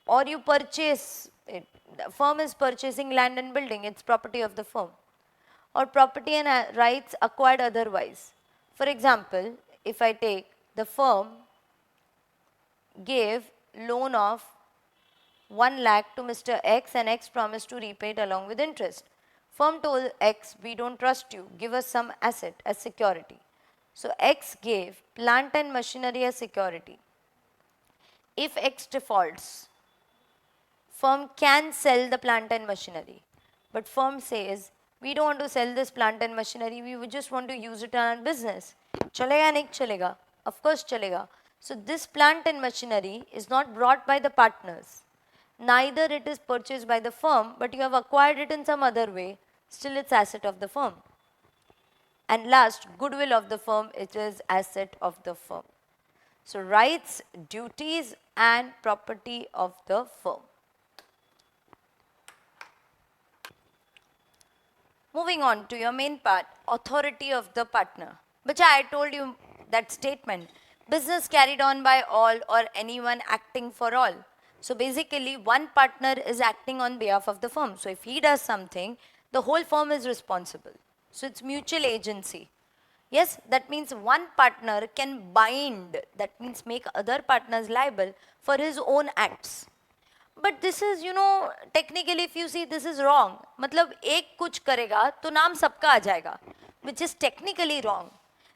Or you purchase it. The firm is purchasing land and building. It's property of the firm. Or property and rights acquired otherwise. For example, if I take the firm gave loan of 1 lakh to Mr. X and X promised to repay it along with interest. Firm told X, we don't trust you, give us some asset as security. So X gave plant and machinery as security. If X defaults, firm can sell the plant and machinery. But firm says, we don't want to sell this plant and machinery, we just want to use it on our business. Chalega nahi chalega? Of course chalega. So this plant and machinery is not brought by the partners. Neither it is purchased by the firm, but you have acquired it in some other way. Still it's asset of the firm. And last, goodwill of the firm, it is asset of the firm. So rights, duties and property of the firm. Moving on to your main part, authority of the partner. Bacha, I told you that statement. Business carried on by all or anyone acting for all. So basically, one partner is acting on behalf of the firm. So if he does something, the whole firm is responsible. So it's mutual agency. Yes, that means one partner can bind, that means make other partners liable for his own acts. But this is, technically if you see, this is wrong. मतलब एक कुछ करेगा तो नाम सबका आ जाएगा, which is technically wrong.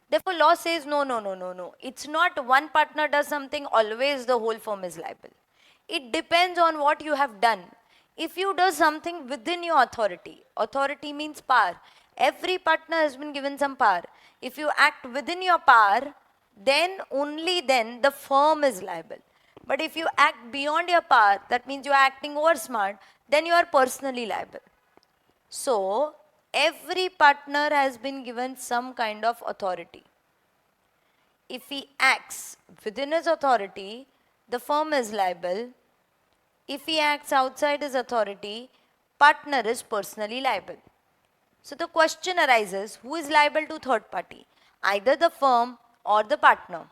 Therefore, law says no. It's not one partner does something, always the whole firm is liable. It depends on what you have done. If you do something within your authority, authority means power. Every partner has been given some power. If you act within your power, then only then the firm is liable. But if you act beyond your power, that means you are acting over smart, then you are personally liable. So, every partner has been given some kind of authority. If he acts within his authority, the firm is liable. If he acts outside his authority, partner is personally liable. So the question arises, who is liable to third party? Either the firm or the partner.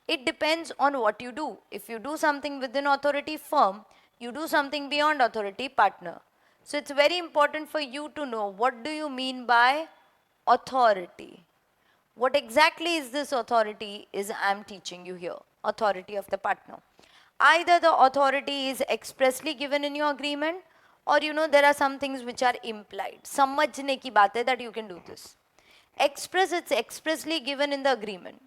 It depends on what you do. If you do something within authority, firm, you do something beyond authority, partner. So it's very important for you to know, what do you mean by authority? What exactly is this authority is I am teaching you here, authority of the partner. Either the authority is expressly given in your agreement, or there are some things which are implied. Samajhne ki baat hai that you can do this. Express, it's expressly given in the agreement.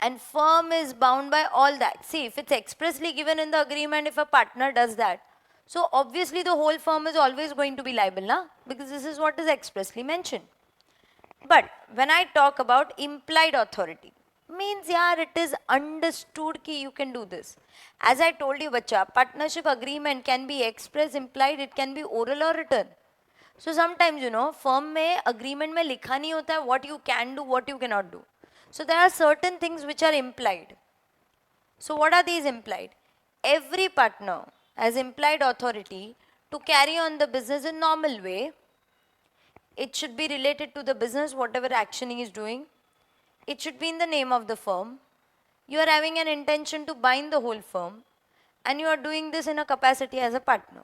And firm is bound by all that. See, if it's expressly given in the agreement, if a partner does that, so obviously the whole firm is always going to be liable, na? Because this is what is expressly mentioned. But when I talk about implied authority, means it is understood ki you can do this. As I told you, bacha, partnership agreement can be express, implied, it can be oral or written. So sometimes, firm mein agreement mein likha nahi hota hai what you can do, what you cannot do. So there are certain things which are implied. So what are these implied? Every partner has implied authority to carry on the business in normal way. It should be related to the business, whatever action he is doing. It should be in the name of the firm. You are having an intention to bind the whole firm, and you are doing this in a capacity as a partner.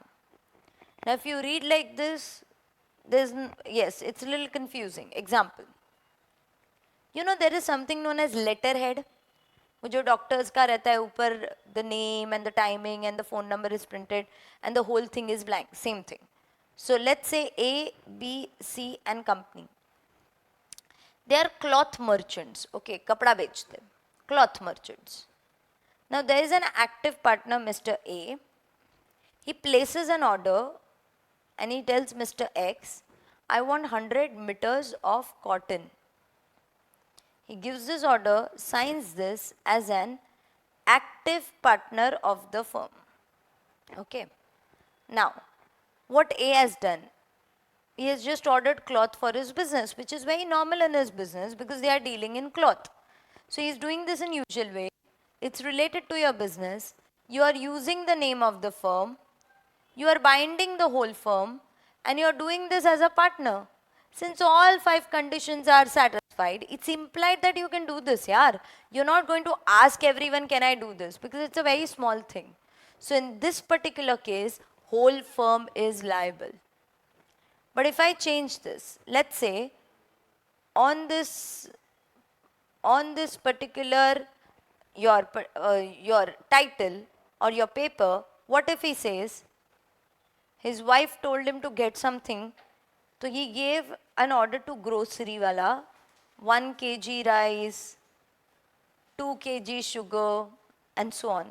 Now if you read like this, yes, it's a little confusing. Example. You know there is something known as letterhead. वो जो doctors का रहता है ऊपर the name and the timing and the phone number is printed and the whole thing is blank same thing so let's say A, B, C and company they are cloth merchants okay कपड़ा बेचते cloth merchants now there is an active partner mister A he places an order and he tells Mr. X I want 100 meters of cotton. He gives this order, signs this as an active partner of the firm. Okay. Now, what A has done? He has just ordered cloth for his business, which is very normal in his business because they are dealing in cloth. So he is doing this in usual way. It's related to your business. You are using the name of the firm. You are binding the whole firm and you are doing this as a partner. Since all 5 conditions are satisfied, it's implied that you can do this, yaar. You're not going to ask everyone, can I do this? Because it's a very small thing. So in this particular case, whole firm is liable. But if I change this, let's say on this particular your title or your paper, what if he says his wife told him to get something, so he gave an order to grocery wala, 1 kg rice, 2 kg sugar and so on.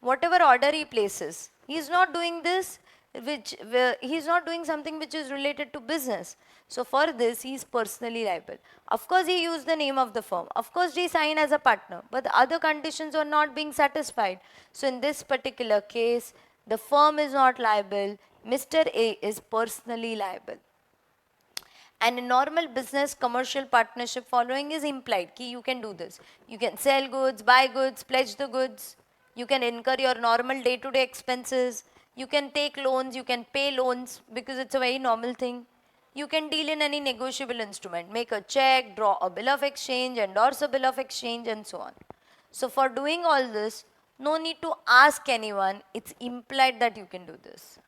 Whatever order he places, he is not doing this he is not doing something which is related to business. So for this he is personally liable. Of course he used the name of the firm. Of course he signed as a partner, but the other conditions are not being satisfied. So in this particular case, the firm is not liable. Mr. A is personally liable. And in normal business, commercial partnership following is implied. Ki you can do this. You can sell goods, buy goods, pledge the goods. You can incur your normal day-to-day expenses. You can take loans, you can pay loans because it's a very normal thing. You can deal in any negotiable instrument. Make a check, draw a bill of exchange, endorse a bill of exchange and so on. So for doing all this, no need to ask anyone. It's implied that you can do this.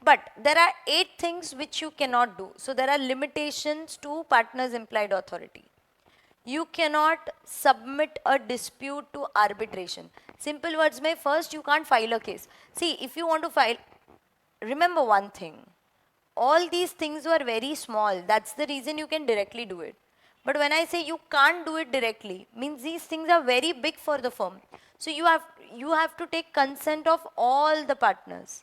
But there are 8 things which you cannot do. So there are limitations to partners' implied authority. You cannot submit a dispute to arbitration. Simple words may first you can't file a case. See, if you want to file, remember one thing. All these things were very small. That's the reason you can directly do it. But when I say you can't do it directly, means these things are very big for the firm. So you have to take consent of all the partners.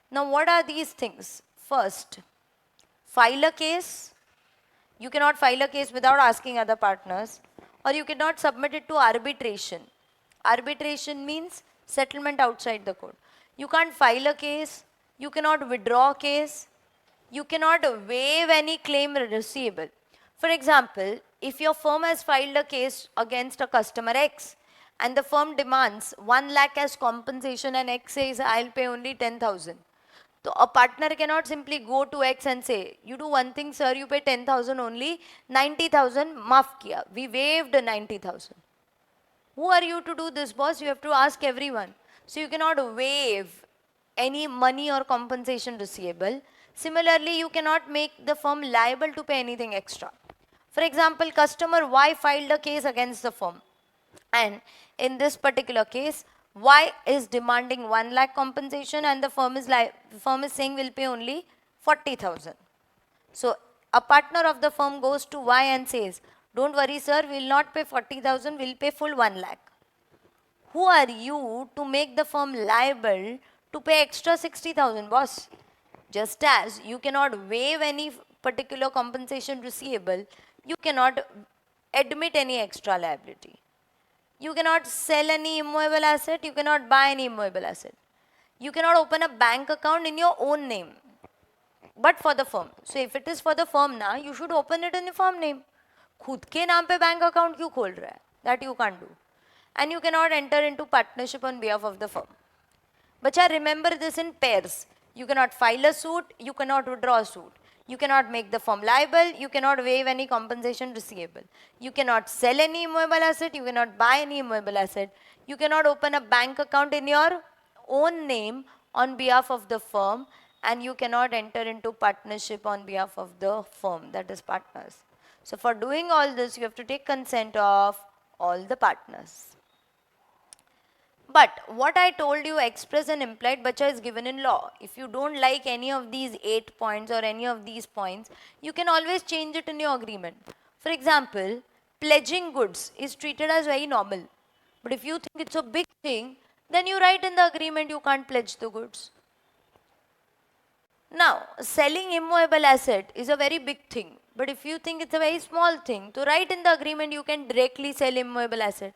Now what are these things? First, file a case. You cannot file a case without asking other partners, or you cannot submit it to arbitration. Arbitration means settlement outside the court. You can't file a case, you cannot withdraw a case, you cannot waive any claim receivable. For example, if your firm has filed a case against a customer X and the firm demands 1 lakh as compensation and X says I'll pay only 10,000. So a partner cannot simply go to X and say, you do one thing sir, you pay 10,000 only, 90,000 maaf kiya. We waived 90,000. Who are you to do this, boss? You have to ask everyone. So you cannot waive any money or compensation receivable. Similarly, you cannot make the firm liable to pay anything extra. For example, customer Y filed a case against the firm. And in this particular case, Y is demanding 1 lakh compensation and the firm is saying we'll pay only 40,000. So a partner of the firm goes to Y and says, don't worry sir, we'll not pay 40,000, we'll pay full 1 lakh. Who are you to make the firm liable to pay extra 60,000, boss? Just as you cannot waive any particular compensation receivable, you cannot admit any extra liability. You cannot sell any immovable asset, you cannot buy any immovable asset. You cannot open a bank account in your own name. but for the firm. So if it is for the firm now, you should open it in the firm name. खुद के नाम पे bank account क्यों खोल रहा है? That you can't do. And you cannot enter into partnership on behalf of the firm. But remember this in pairs. You cannot file a suit, you cannot withdraw a suit. You cannot make the firm liable, you cannot waive any compensation receivable. You cannot sell any immovable asset, you cannot buy any immovable asset. You cannot open a bank account in your own name on behalf of the firm, and you cannot enter into partnership on behalf of the firm, that is partners. So for doing all this, you have to take consent of all the partners. But what I told you, express and implied, bacha, is given in law. If you don't like any of these 8 points or any of these points, you can always change it in your agreement. For example, pledging goods is treated as very normal. But if you think it's a big thing, then you write in the agreement you can't pledge the goods. Now, selling immovable asset is a very big thing. But if you think it's a very small thing, to write in the agreement you can directly sell immovable asset.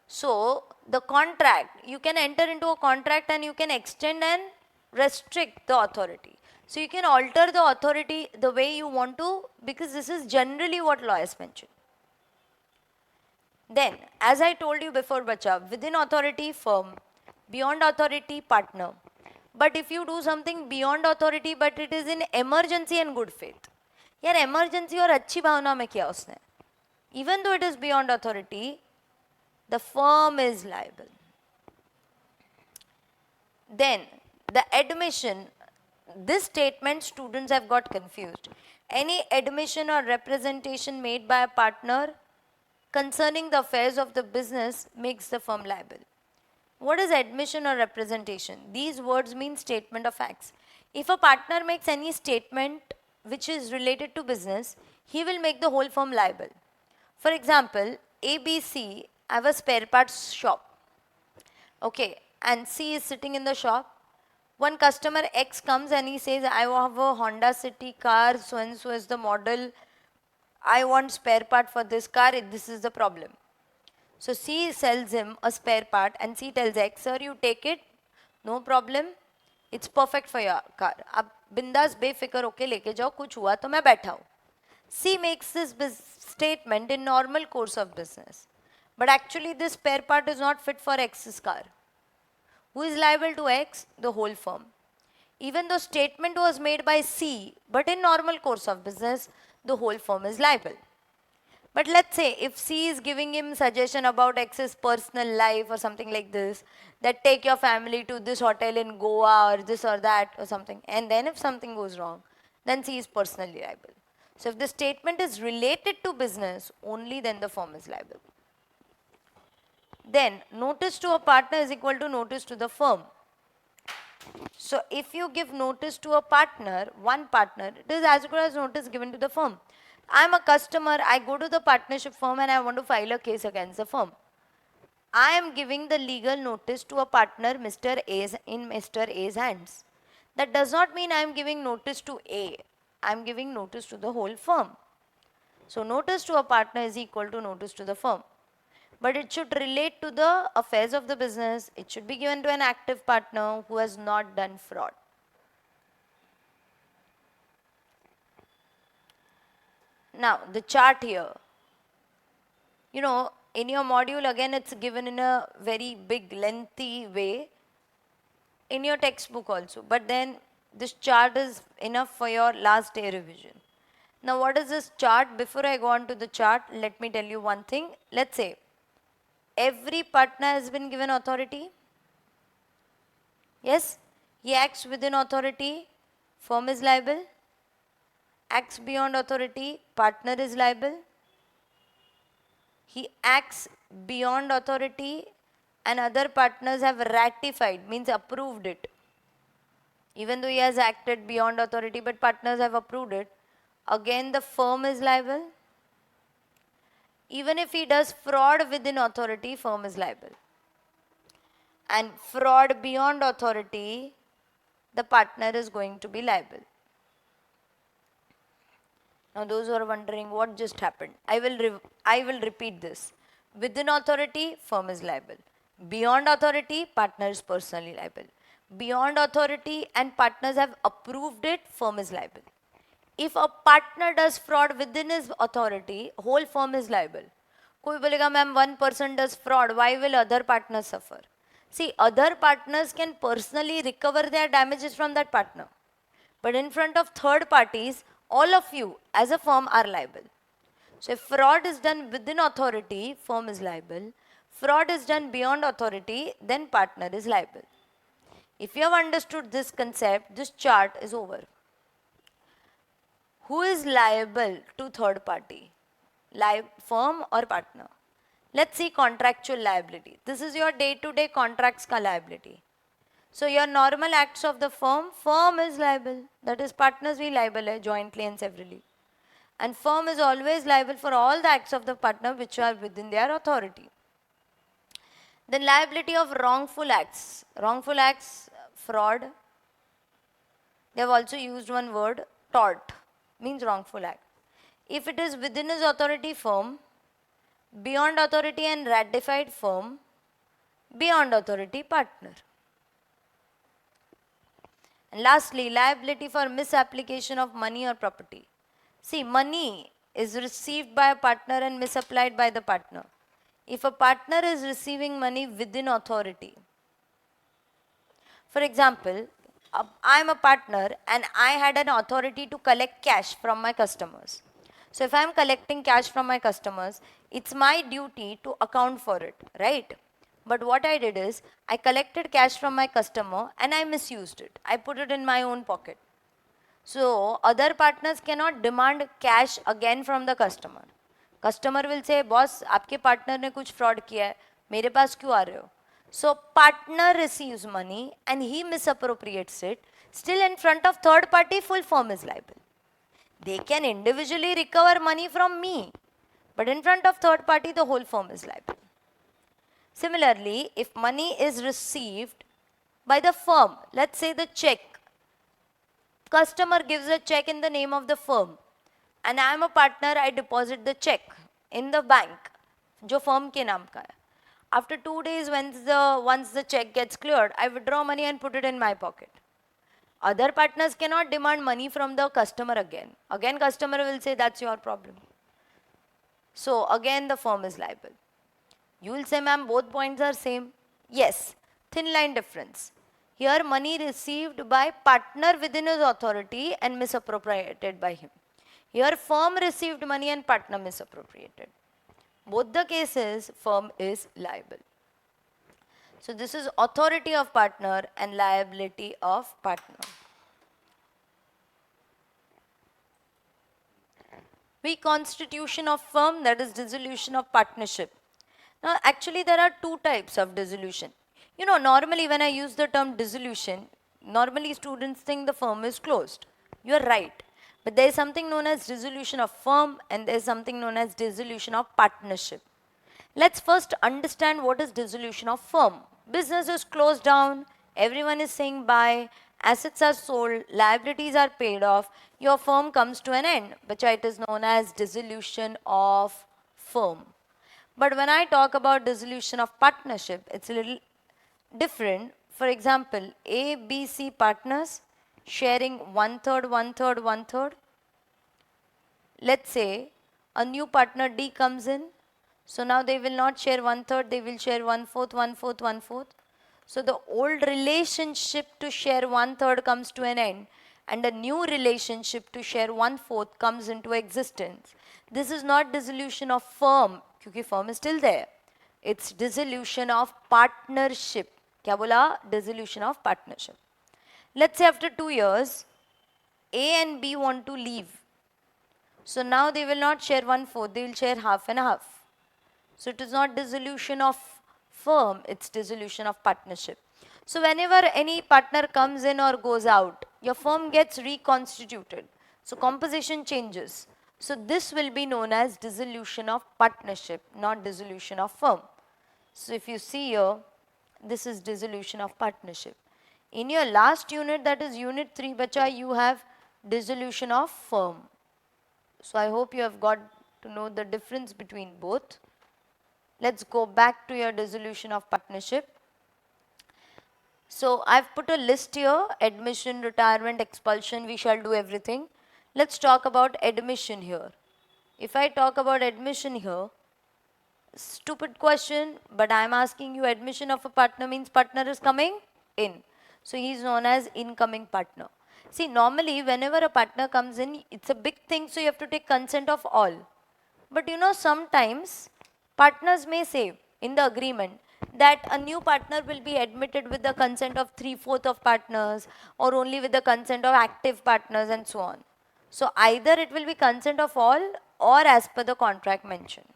So, the contract, you can enter into a contract and you can extend and restrict the authority. So, you can alter the authority the way you want to, because this is generally what law has mentioned. Then, as I told you before, bacha, within authority, firm, beyond authority, partner. But if you do something beyond authority, but it is in emergency and good faith. यार emergency और अच्छी भावना में किया उसने. Even though it is beyond authority, the firm is liable. Then, the admission, this statement students have got confused. Any admission or representation made by a partner concerning the affairs of the business makes the firm liable. What is admission or representation? These words mean statement of facts. If a partner makes any statement which is related to business, he will make the whole firm liable. For example, ABC have a spare parts shop. Okay, and C is sitting in the shop. One customer X comes and he says, I have a Honda City car, so and so is the model. I want spare part for this car, this is the problem. So C sells him a spare part and C tells X, sir, you take it, no problem, it's perfect for your car. अब बिंदास बेफिक्र होके लेके जाओ, कुछ हुआ तो मैं बैठा हूँ. C makes this statement in normal course of business. But actually this spare part is not fit for X's car. Who is liable to X? The whole firm. Even though statement was made by C, but in normal course of business, the whole firm is liable. But let's say if C is giving him suggestion about X's personal life or something like this, that take your family to this hotel in Goa or this or that or something, and then if something goes wrong, then C is personally liable. So if the statement is related to business, only then the firm is liable. Then notice to a partner is equal to notice to the firm. So if you give notice to a partner, one partner, it is as good as notice given to the firm. I am a customer, I go to the partnership firm and I want to file a case against the firm. I am giving the legal notice to a partner, Mr. A's, in Mr. A's hands. That does not mean I am giving notice to A. I am giving notice to the whole firm. So notice to a partner is equal to notice to the firm. But it should relate to the affairs of the business. It should be given to an active partner who has not done fraud. Now, the chart here. You know, in your module, again, it's given in a very big, lengthy way. In your textbook also. But then, this chart is enough for your last day revision. Now, what is this chart? Before I go on to the chart, let me tell you one thing. Let's say, every partner has been given authority. Yes? He acts within authority. Firm is liable. Acts beyond authority, partner is liable. He acts beyond authority and other partners have ratified, means approved it. Even though he has acted beyond authority, but partners have approved it. Again, the firm is liable. Even if he does fraud within authority, firm is liable. And fraud beyond authority, the partner is going to be liable. Now those who are wondering what just happened, I will repeat this. Within authority, firm is liable. Beyond authority, partner is personally liable. beyond authority and partners have approved it, firm is liable. If a partner does fraud within his authority, whole firm is liable. कोई बोलेगा ma'am 1% does fraud, why will other partners suffer? See, other partners can personally recover their damages from that partner. But in front of third parties, all of you as a firm are liable. So if fraud is done within authority, firm is liable. Fraud is done beyond authority, then partner is liable. If you have understood this concept, this chart is over. Who is liable to third party? Firm or partner? Let's see contractual liability. This is your day-to-day contracts ka liability. So your normal acts of the firm is liable. That is partners भी liable है jointly and severally. And firm is always liable for all the acts of the partner which are within their authority. Then liability of wrongful acts. Wrongful acts, fraud. They have also used one word, tort, means wrongful act. If it is within his authority, firm. Beyond authority and ratified, firm. Beyond authority, partner. And lastly, liability for misapplication of money or property. See, money is received by a partner and misapplied by the partner. If a partner is receiving money within authority, for example, I am a partner and I had an authority to collect cash from my customers. So if I am collecting cash from my customers, it's my duty to account for it, right? But what I did is, I collected cash from my customer and I misused it. I put it in my own pocket. So other partners cannot demand cash again from the customer. Customer will say, boss, आपके partner ने कुछ fraud किया है, मेरे पास क्यों आ रहे हो? So partner receives money and he misappropriates it. Still in front of third party, full firm is liable. They can individually recover money from me, but in front of third party, the whole firm is liable. Similarly, if money is received by the firm, let's say the check, customer gives a check in the name of the firm, and I am a partner, I deposit the check in the bank, जो firm के नाम का है. After 2 days, once the check gets cleared, I withdraw money and put it in my pocket. Other partners cannot demand money from the customer again. Again, customer will say that's your problem. So again, the firm is liable. You will say, ma'am, both points are same. Yes, thin line difference. Here, money received by partner within his authority and misappropriated by him. Here, firm received money and partner misappropriated. Both the cases, firm is liable. So this is authority of partner and liability of partner. Reconstitution of firm, that is dissolution of partnership. Now, actually, there are two types of dissolution. You know, normally when I use the term dissolution, normally students think the firm is closed. You are right. But there is something known as dissolution of firm and there is something known as dissolution of partnership. Let's first understand what is dissolution of firm. Business is closed down, everyone is saying bye, assets are sold, liabilities are paid off, your firm comes to an end, which it is known as dissolution of firm. But when I talk about dissolution of partnership, it's a little different. For example, A, B, C partners sharing 1/3, 1/3, 1/3. Let's say a new partner D comes in. So now they will not share 1/3, they will share 1/4, 1/4, 1/4. So the old relationship to share 1/3 comes to an end and a new relationship to share 1/4 comes into existence. This is not dissolution of firm, क्योंकि firm is still there. It's dissolution of partnership. क्या बोला? Dissolution of partnership. Let's say after 2 years, A and B want to leave. So now they will not share 1/4, they will share half and half. So it is not dissolution of firm, it's dissolution of partnership. So whenever any partner comes in or goes out, your firm gets reconstituted. So composition changes. So this will be known as dissolution of partnership, not dissolution of firm. So if you see here, this is dissolution of partnership. In your last unit, that is unit 3, bacha, you have dissolution of firm. So I hope you have got to know the difference between both. Let's go back to your dissolution of partnership. So I've put a list here: admission, retirement, expulsion, we shall do everything. Let's talk about admission here. If I talk about admission here, stupid question, but I'm asking you, admission of a partner means partner is coming in. So he is known as incoming partner. See, normally whenever a partner comes in, it's a big thing, so you have to take consent of all. But you know, sometimes partners may say in the agreement that a new partner will be admitted with the consent of 3/4 of partners, or only with the consent of active partners, and so on. So either it will be consent of all or as per the contract mentioned.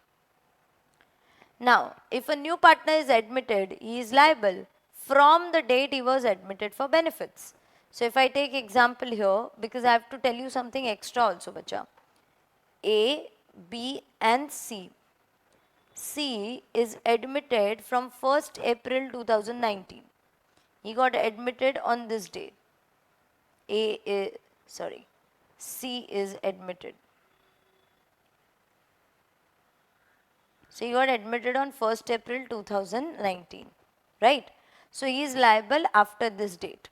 Now, if a new partner is admitted, he is liable from the date he was admitted for benefits. So if I take example here, because I have to tell you something extra also, bacha. A, B and C. C is admitted from 1st April 2019. He got admitted on this date. C is admitted. So he got admitted on 1st April 2019, right? So he is liable after this date.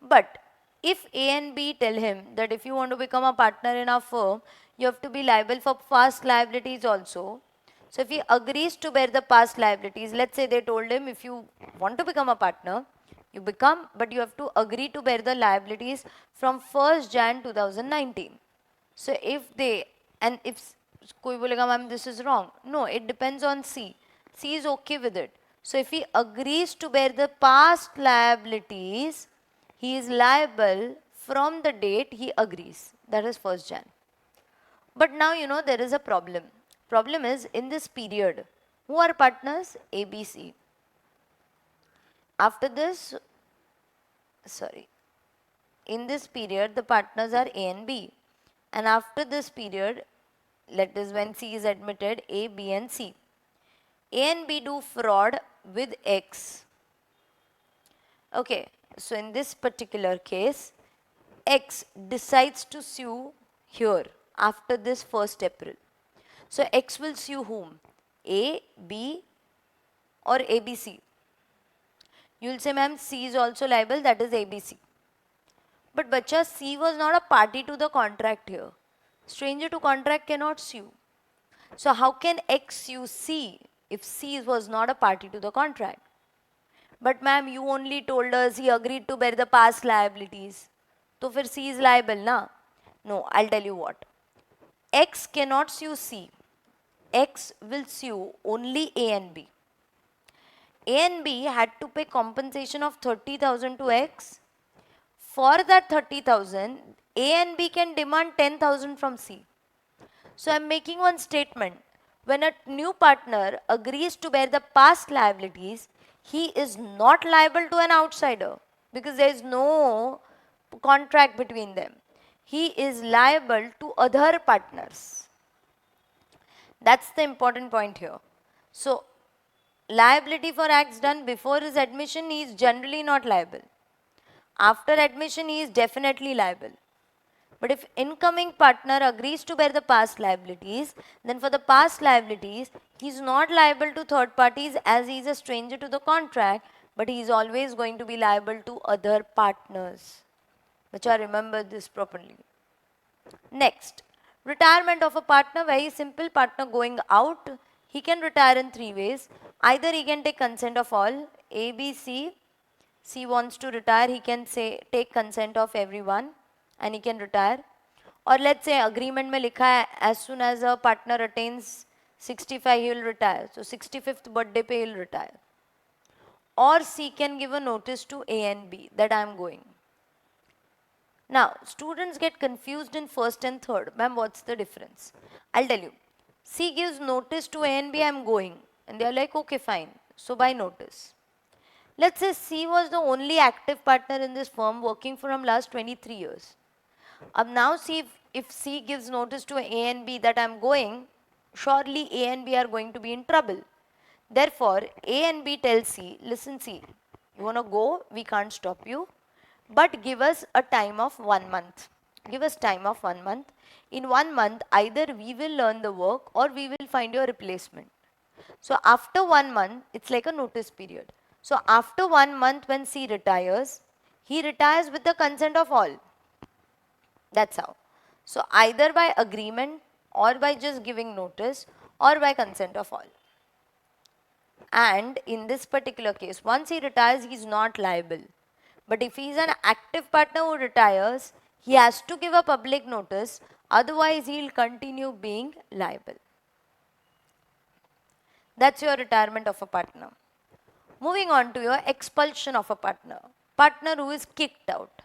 But if A and B tell him that if you want to become a partner in our firm, you have to be liable for past liabilities also. So if he agrees to bear the past liabilities, let's say they told him if you want to become a partner, you become, but you have to agree to bear the liabilities from 1st Jan 2019. So if they, and if कोई बोलेगा ma'am this is wrong, no, it depends on C. C is okay with it. So if he agrees to bear the past liabilities, he is liable from the date he agrees, that is 1st Jan. But now you know there is a problem. Problem is, in this period, who are partners? A, B, C. After this, in this period the partners are A and B, and after this period, that is when C is admitted, A, B and C. A and B do fraud with X. Okay, so in this particular case, X decides to sue here after this 1st April. So X will sue whom? A, B or ABC? You will say, ma'am, C is also liable, that is ABC. But bacha, C was not a party to the contract here. Stranger to contract cannot sue. So how can X sue C if C was not a party to the contract? But ma'am, you only told us he agreed to bear the past liabilities. So फिर C is liable, na? No, I'll tell you what. X cannot sue C. X will sue only A and B. A and B had to pay compensation of 30,000 to X. For that 30,000, A and B can demand 10,000 from C. So I'm making one statement. When a new partner agrees to bear the past liabilities, he is not liable to an outsider because there is no contract between them. He is liable to other partners. That's the important point here. So liability for acts done before his admission, he is generally not liable. After admission, he is definitely liable. But if incoming partner agrees to bear the past liabilities, then for the past liabilities, he is not liable to third parties as he is a stranger to the contract, but he is always going to be liable to other partners. Which I remember this properly. Next, retirement of a partner, very simple. Partner going out, he can retire in 3 ways. Either he can take consent of all, A, B, C. C wants to retire, he can say take consent of everyone and he can retire. Or let's say agreement mein likha hai, as soon as a partner attains 65 he will retire. So 65th birthday pe he will retire. Or C can give a notice to A and B that I am going. Now students get confused in first and third. Ma'am, what's the difference? I'll tell you. C gives notice to A and B, I am going, and they are like okay fine. So by notice. Let's say C was the only active partner in this firm working from last 23 years. Now see if C gives notice to A and B that I am going, surely A and B are going to be in trouble. Therefore, A and B tell C, listen C, you want to go, we can't stop you, but give us a time of 1 month. Give us time of 1 month. In 1 month, either we will learn the work or we will find your replacement. So after 1 month, it's like a notice period. So after 1 month when C retires, he retires with the consent of all. That's how. So either by agreement or by just giving notice or by consent of all. And in this particular case, once he retires, he is not liable. But if he is an active partner who retires, he has to give a public notice, otherwise he will continue being liable. That's your retirement of a partner. Moving on to your expulsion of a partner. Partner who is kicked out.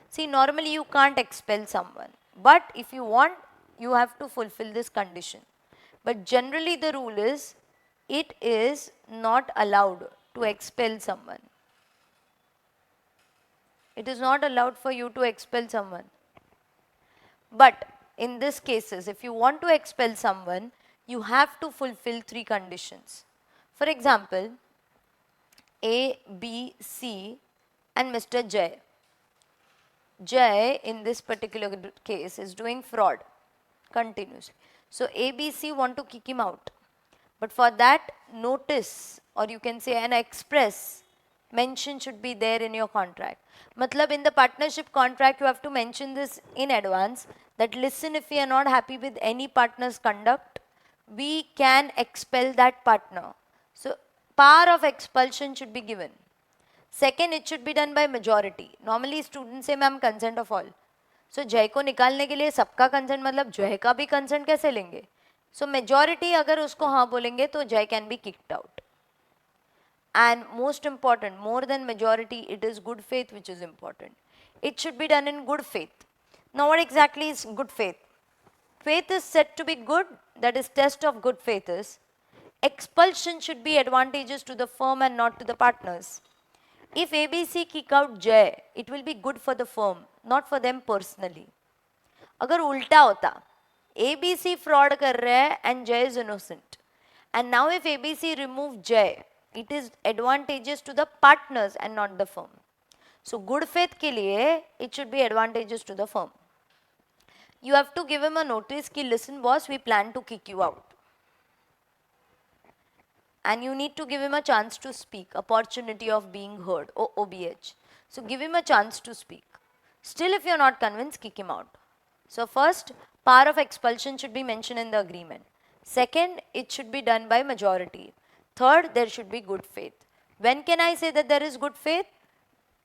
See, normally you can't expel someone, but if you want, you have to fulfill this condition. But generally the rule is, it is not allowed to expel someone. It is not allowed for you to expel someone. But in these cases, if you want to expel someone, you have to fulfill 3 conditions. For example, A, B, C and Mr. J. J in this particular case is doing fraud continuously. So A, B, C want to kick him out. But for that, notice, or you can say an express mention should be there in your contract. Matlab, in the partnership contract, you have to mention this in advance that listen, if we are not happy with any partner's conduct, we can expel that partner. So power of expulsion should be given. Second, it should be done by majority. Normally students say ma'am consent of all. So जय को निकालने के लिए सबका consent मतलब जय का भी consent कैसे लेंगे? So majority अगर उसको हाँ बोलेंगे तो जय can be kicked out. And most important, more than majority, it is good faith which is important. It should be done in good faith. Now what exactly is good faith? Faith is said to be good, that is test of good faith is, expulsion should be advantageous to the firm and not to the partners. If ABC kick out Jay, it will be good for the firm, not for them personally. अगर उल्टा होता, ABC fraud कर रहे हैं and Jay is innocent. And now if ABC remove Jay, it is advantageous to the partners and not the firm. So good faith के लिए, it should be advantageous to the firm. You have to give him a notice कि listen boss, we plan to kick you out. And you need to give him a chance to speak, opportunity of being heard, OBH. So give him a chance to speak. Still, if you're not convinced, kick him out. So first, power of expulsion should be mentioned in the agreement. Second, it should be done by majority. Third, there should be good faith. When can I say that there is good faith?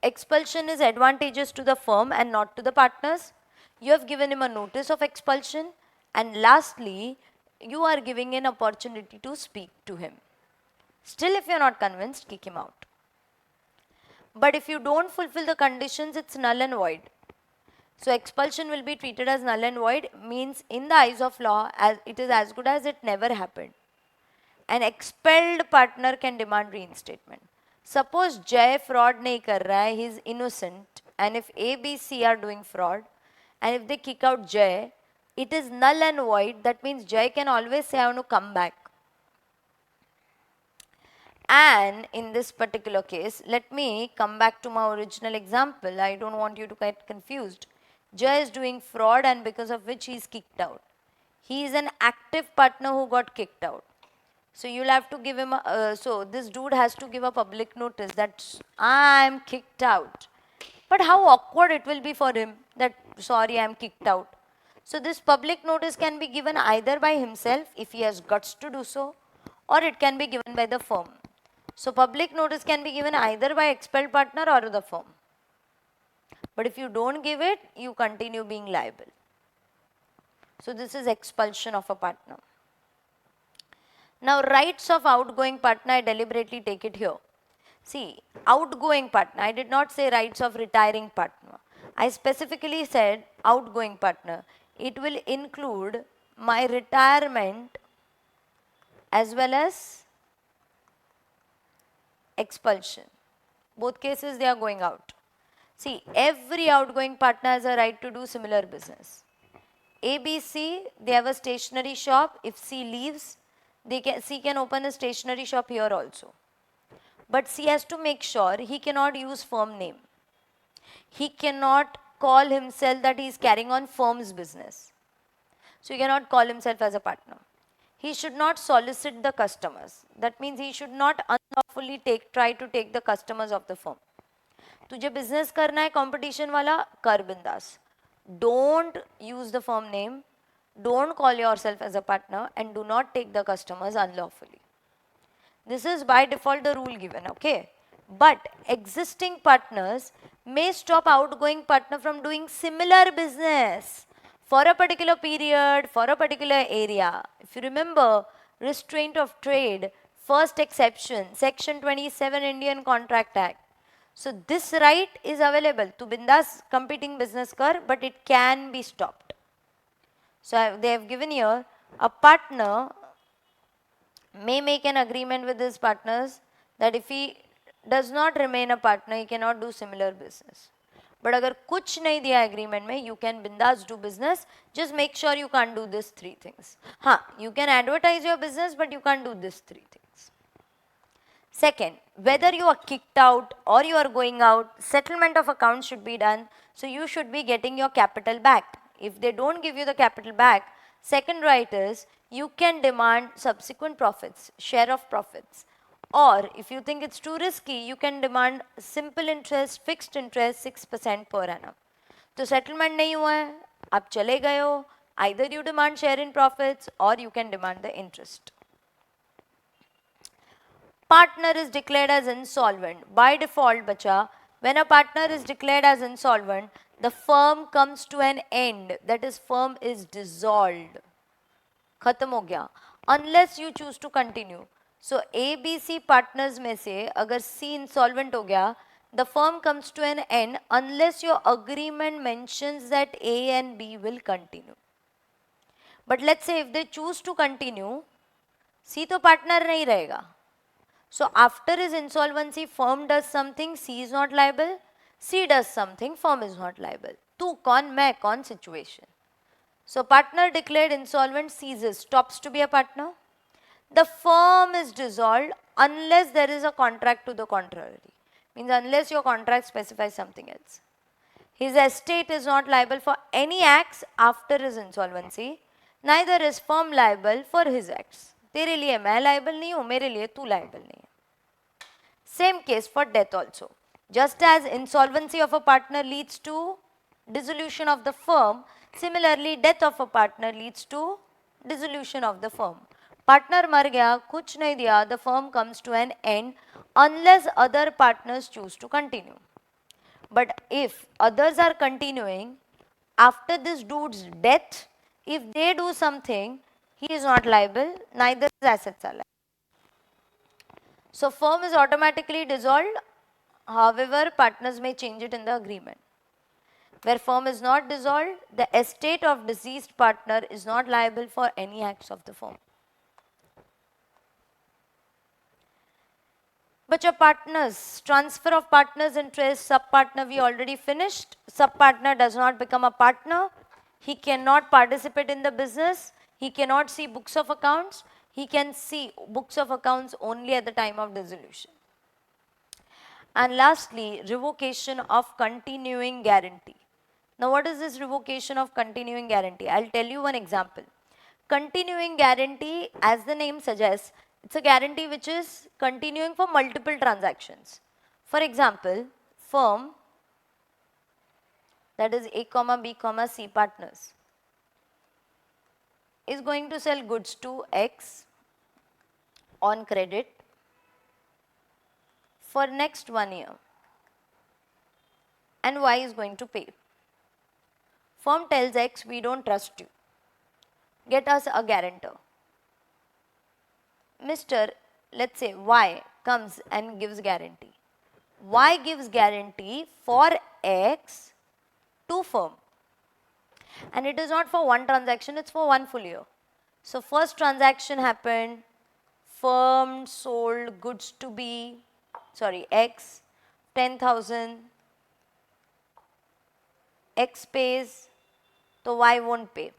Expulsion is advantageous to the firm and not to the partners. You have given him a notice of expulsion. And lastly, you are giving an opportunity to speak to him. Still, if you're not convinced, kick him out. But if you don't fulfill the conditions, it's null and void. So expulsion will be treated as null and void, means in the eyes of law, as it is as good as it never happened. An expelled partner can demand reinstatement. Suppose Jay fraud nahi kar raha hai, he is innocent, and if A, B, C are doing fraud, and if they kick out Jay, it is null and void. That means Jay can always say, I want to come back. And in this particular case, let me come back to my original example. I don't want you to get confused. Jay is doing fraud and because of which he is kicked out. He is an active partner who got kicked out. So you'll have to give him, so this dude has to give a public notice that I'm kicked out. But how awkward it will be for him that, sorry, I'm kicked out. So this public notice can be given either by himself if he has guts to do so, or it can be given by the firm. So public notice can be given either by expelled partner or the firm. But if you don't give it, you continue being liable. So this is expulsion of a partner. Now rights of outgoing partner, I deliberately take it here. See, outgoing partner, I did not say rights of retiring partner. I specifically said outgoing partner. It will include my retirement as well as expulsion. Both cases they are going out. See, every outgoing partner has a right to do similar business. A, B, C, they have a stationery shop. If C leaves, C can open a stationery shop here also. But C has to make sure he cannot use firm name. He cannot call himself that he is carrying on firm's business. So he cannot call himself as a partner. He should not solicit the customers. That means he should not unlawfully try to take the customers of the firm. तुझे business करना है competition वाला, कर बिंदास. Don't use the firm name, don't call yourself as a partner, and do not take the customers unlawfully. This is by default the rule given, okay? But existing partners may stop outgoing partner from doing similar business for a particular period, for a particular area. If you remember, restraint of trade, first exception, section 27 Indian Contract Act. So this right is available to bindas competing business kar, but it can be stopped. So they have given here a partner may make an agreement with his partners that if he does not remain a partner, he cannot do similar business. But agar kuch nahi diya agreement mein, you can bindas do business. Just make sure you can't do these three things. You can advertise your business, but you can't do these three things. Second, whether you are kicked out or you are going out, settlement of accounts should be done. So you should be getting your capital back. If they don't give you the capital back, second right is you can demand subsequent profits, share of profits. Or if you think it's too risky, you can demand simple interest, fixed interest, 6% per annum. तो settlement नहीं हुआ है, आप चले गए हो, either you demand share in profits or you can demand the interest. Partner is declared as insolvent. By default, bacha, when a partner is declared as insolvent, the firm comes to an end. That is, firm is dissolved. Khatam ho gaya. Unless you choose to continue. So, A, B, C partners में से अगर C insolvent हो गया, the firm comes to an end unless your agreement mentions that A and B will continue. But let's say if they choose to continue, C तो partner नहीं रहेगा. So after his insolvency, firm does something, C is not liable. C does something, firm is not liable. Tu kaun, main kaun situation. So partner declared insolvent ceases, stops to be a partner. The firm is dissolved unless there is a contract to the contrary. Means unless your contract specifies something else. His estate is not liable for any acts after his insolvency. Neither is firm liable for his acts. तेरे लिए मैं liable नहीं हूँ, मेरे लिए तू liable नहीं है. Same case for death also. Just as insolvency of a partner leads to dissolution of the firm, similarly death of a partner leads to dissolution of the firm. Partner मर गया, कुछ नहीं दिया, the firm comes to an end unless other partners choose to continue. But if others are continuing, after this dude's death, if they do something, he is not liable, neither his assets are liable. So firm is automatically dissolved, however, partners may change it in the agreement. Where firm is not dissolved, the estate of deceased partner is not liable for any acts of the firm. But your partners, transfer of partners' interest, sub-partner we already finished. Sub-partner does not become a partner. He cannot participate in the business. He cannot see books of accounts. He can see books of accounts only at the time of dissolution. And lastly, revocation of continuing guarantee. Now what is this revocation of continuing guarantee? I'll tell you one example. Continuing guarantee, as the name suggests, it's a guarantee which is continuing for multiple transactions. For example, firm, that is A, B, C partners, is going to sell goods to X on credit for next 1 year, and Y is going to pay. Firm tells X, we don't trust you. Get us a guarantor. Mr. Let's say Y comes and gives guarantee. Y gives guarantee for X to firm. And it is not for one transaction, it's for 1 full year. So first transaction happened, firm sold goods to B, X, 10,000. X pays, so Y won't pay.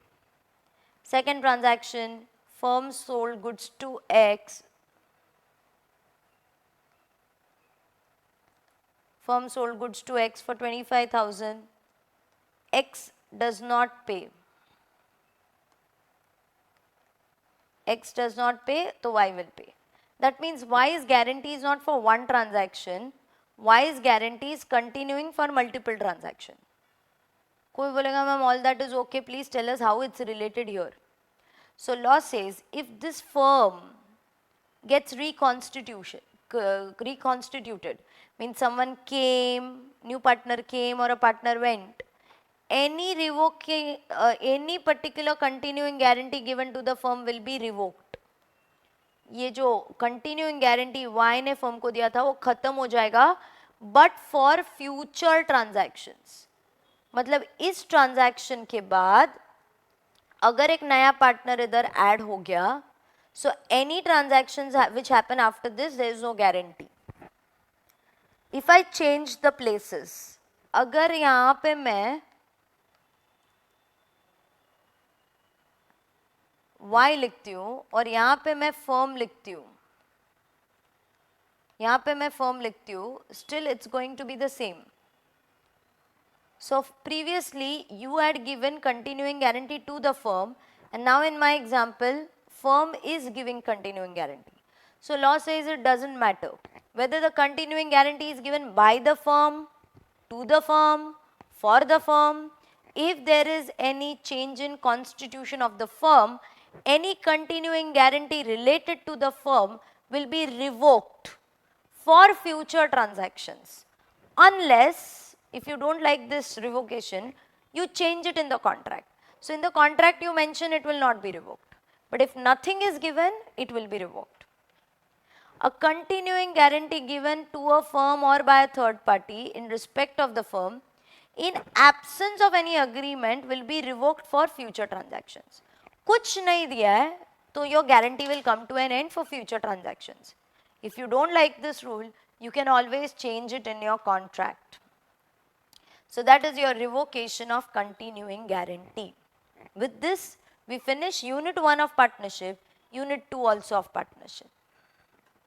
Second transaction, firm sold goods to X. Firm sold goods to X for 25,000. X does not pay. X does not pay, so Y will pay. That means wise guarantee is not for one transaction, wise guarantee is continuing for multiple transactions. कोई बोलेगा ma'am all that is okay, please tell us how it's related here. So law says if this firm gets reconstituted, means someone came, new partner came or a partner went, any particular continuing guarantee given to the firm will be revoked. ये जो continuing guarantee Y ने firm को दिया था वो खत्म हो जाएगा बट फॉर फ्यूचर ट्रांजैक्शंस. मतलब इस ट्रांजैक्शन के बाद अगर एक नया पार्टनर इधर ऐड हो गया, so any transactions which happen after this there is no guarantee. If I change the places, अगर यहां पे मैं y लिखती हूँ और यहाँ पे मैं फर्म लिखती हूँ, यहाँ पे मैं फर्म लिखती हूँ, still it's going to be the same. So previously you had given continuing guarantee to the firm and now in my example firm is giving continuing guarantee. So law says it doesn't matter whether the continuing guarantee is given by the firm, to the firm, for the firm. If there is any change in constitution of the firm, any continuing guarantee related to the firm will be revoked for future transactions, unless if you don't like this revocation, you change it in the contract. So in the contract you mention it will not be revoked, but if nothing is given, it will be revoked. A continuing guarantee given to a firm or by a third party in respect of the firm in absence of any agreement will be revoked for future transactions. कुछ नहीं दिया है तो your guarantee will come to an end for future transactions. If you don't like this rule, you can always change it in your contract. So that is your revocation of continuing guarantee. With this, we finish Unit 1 of partnership, Unit 2 also of partnership.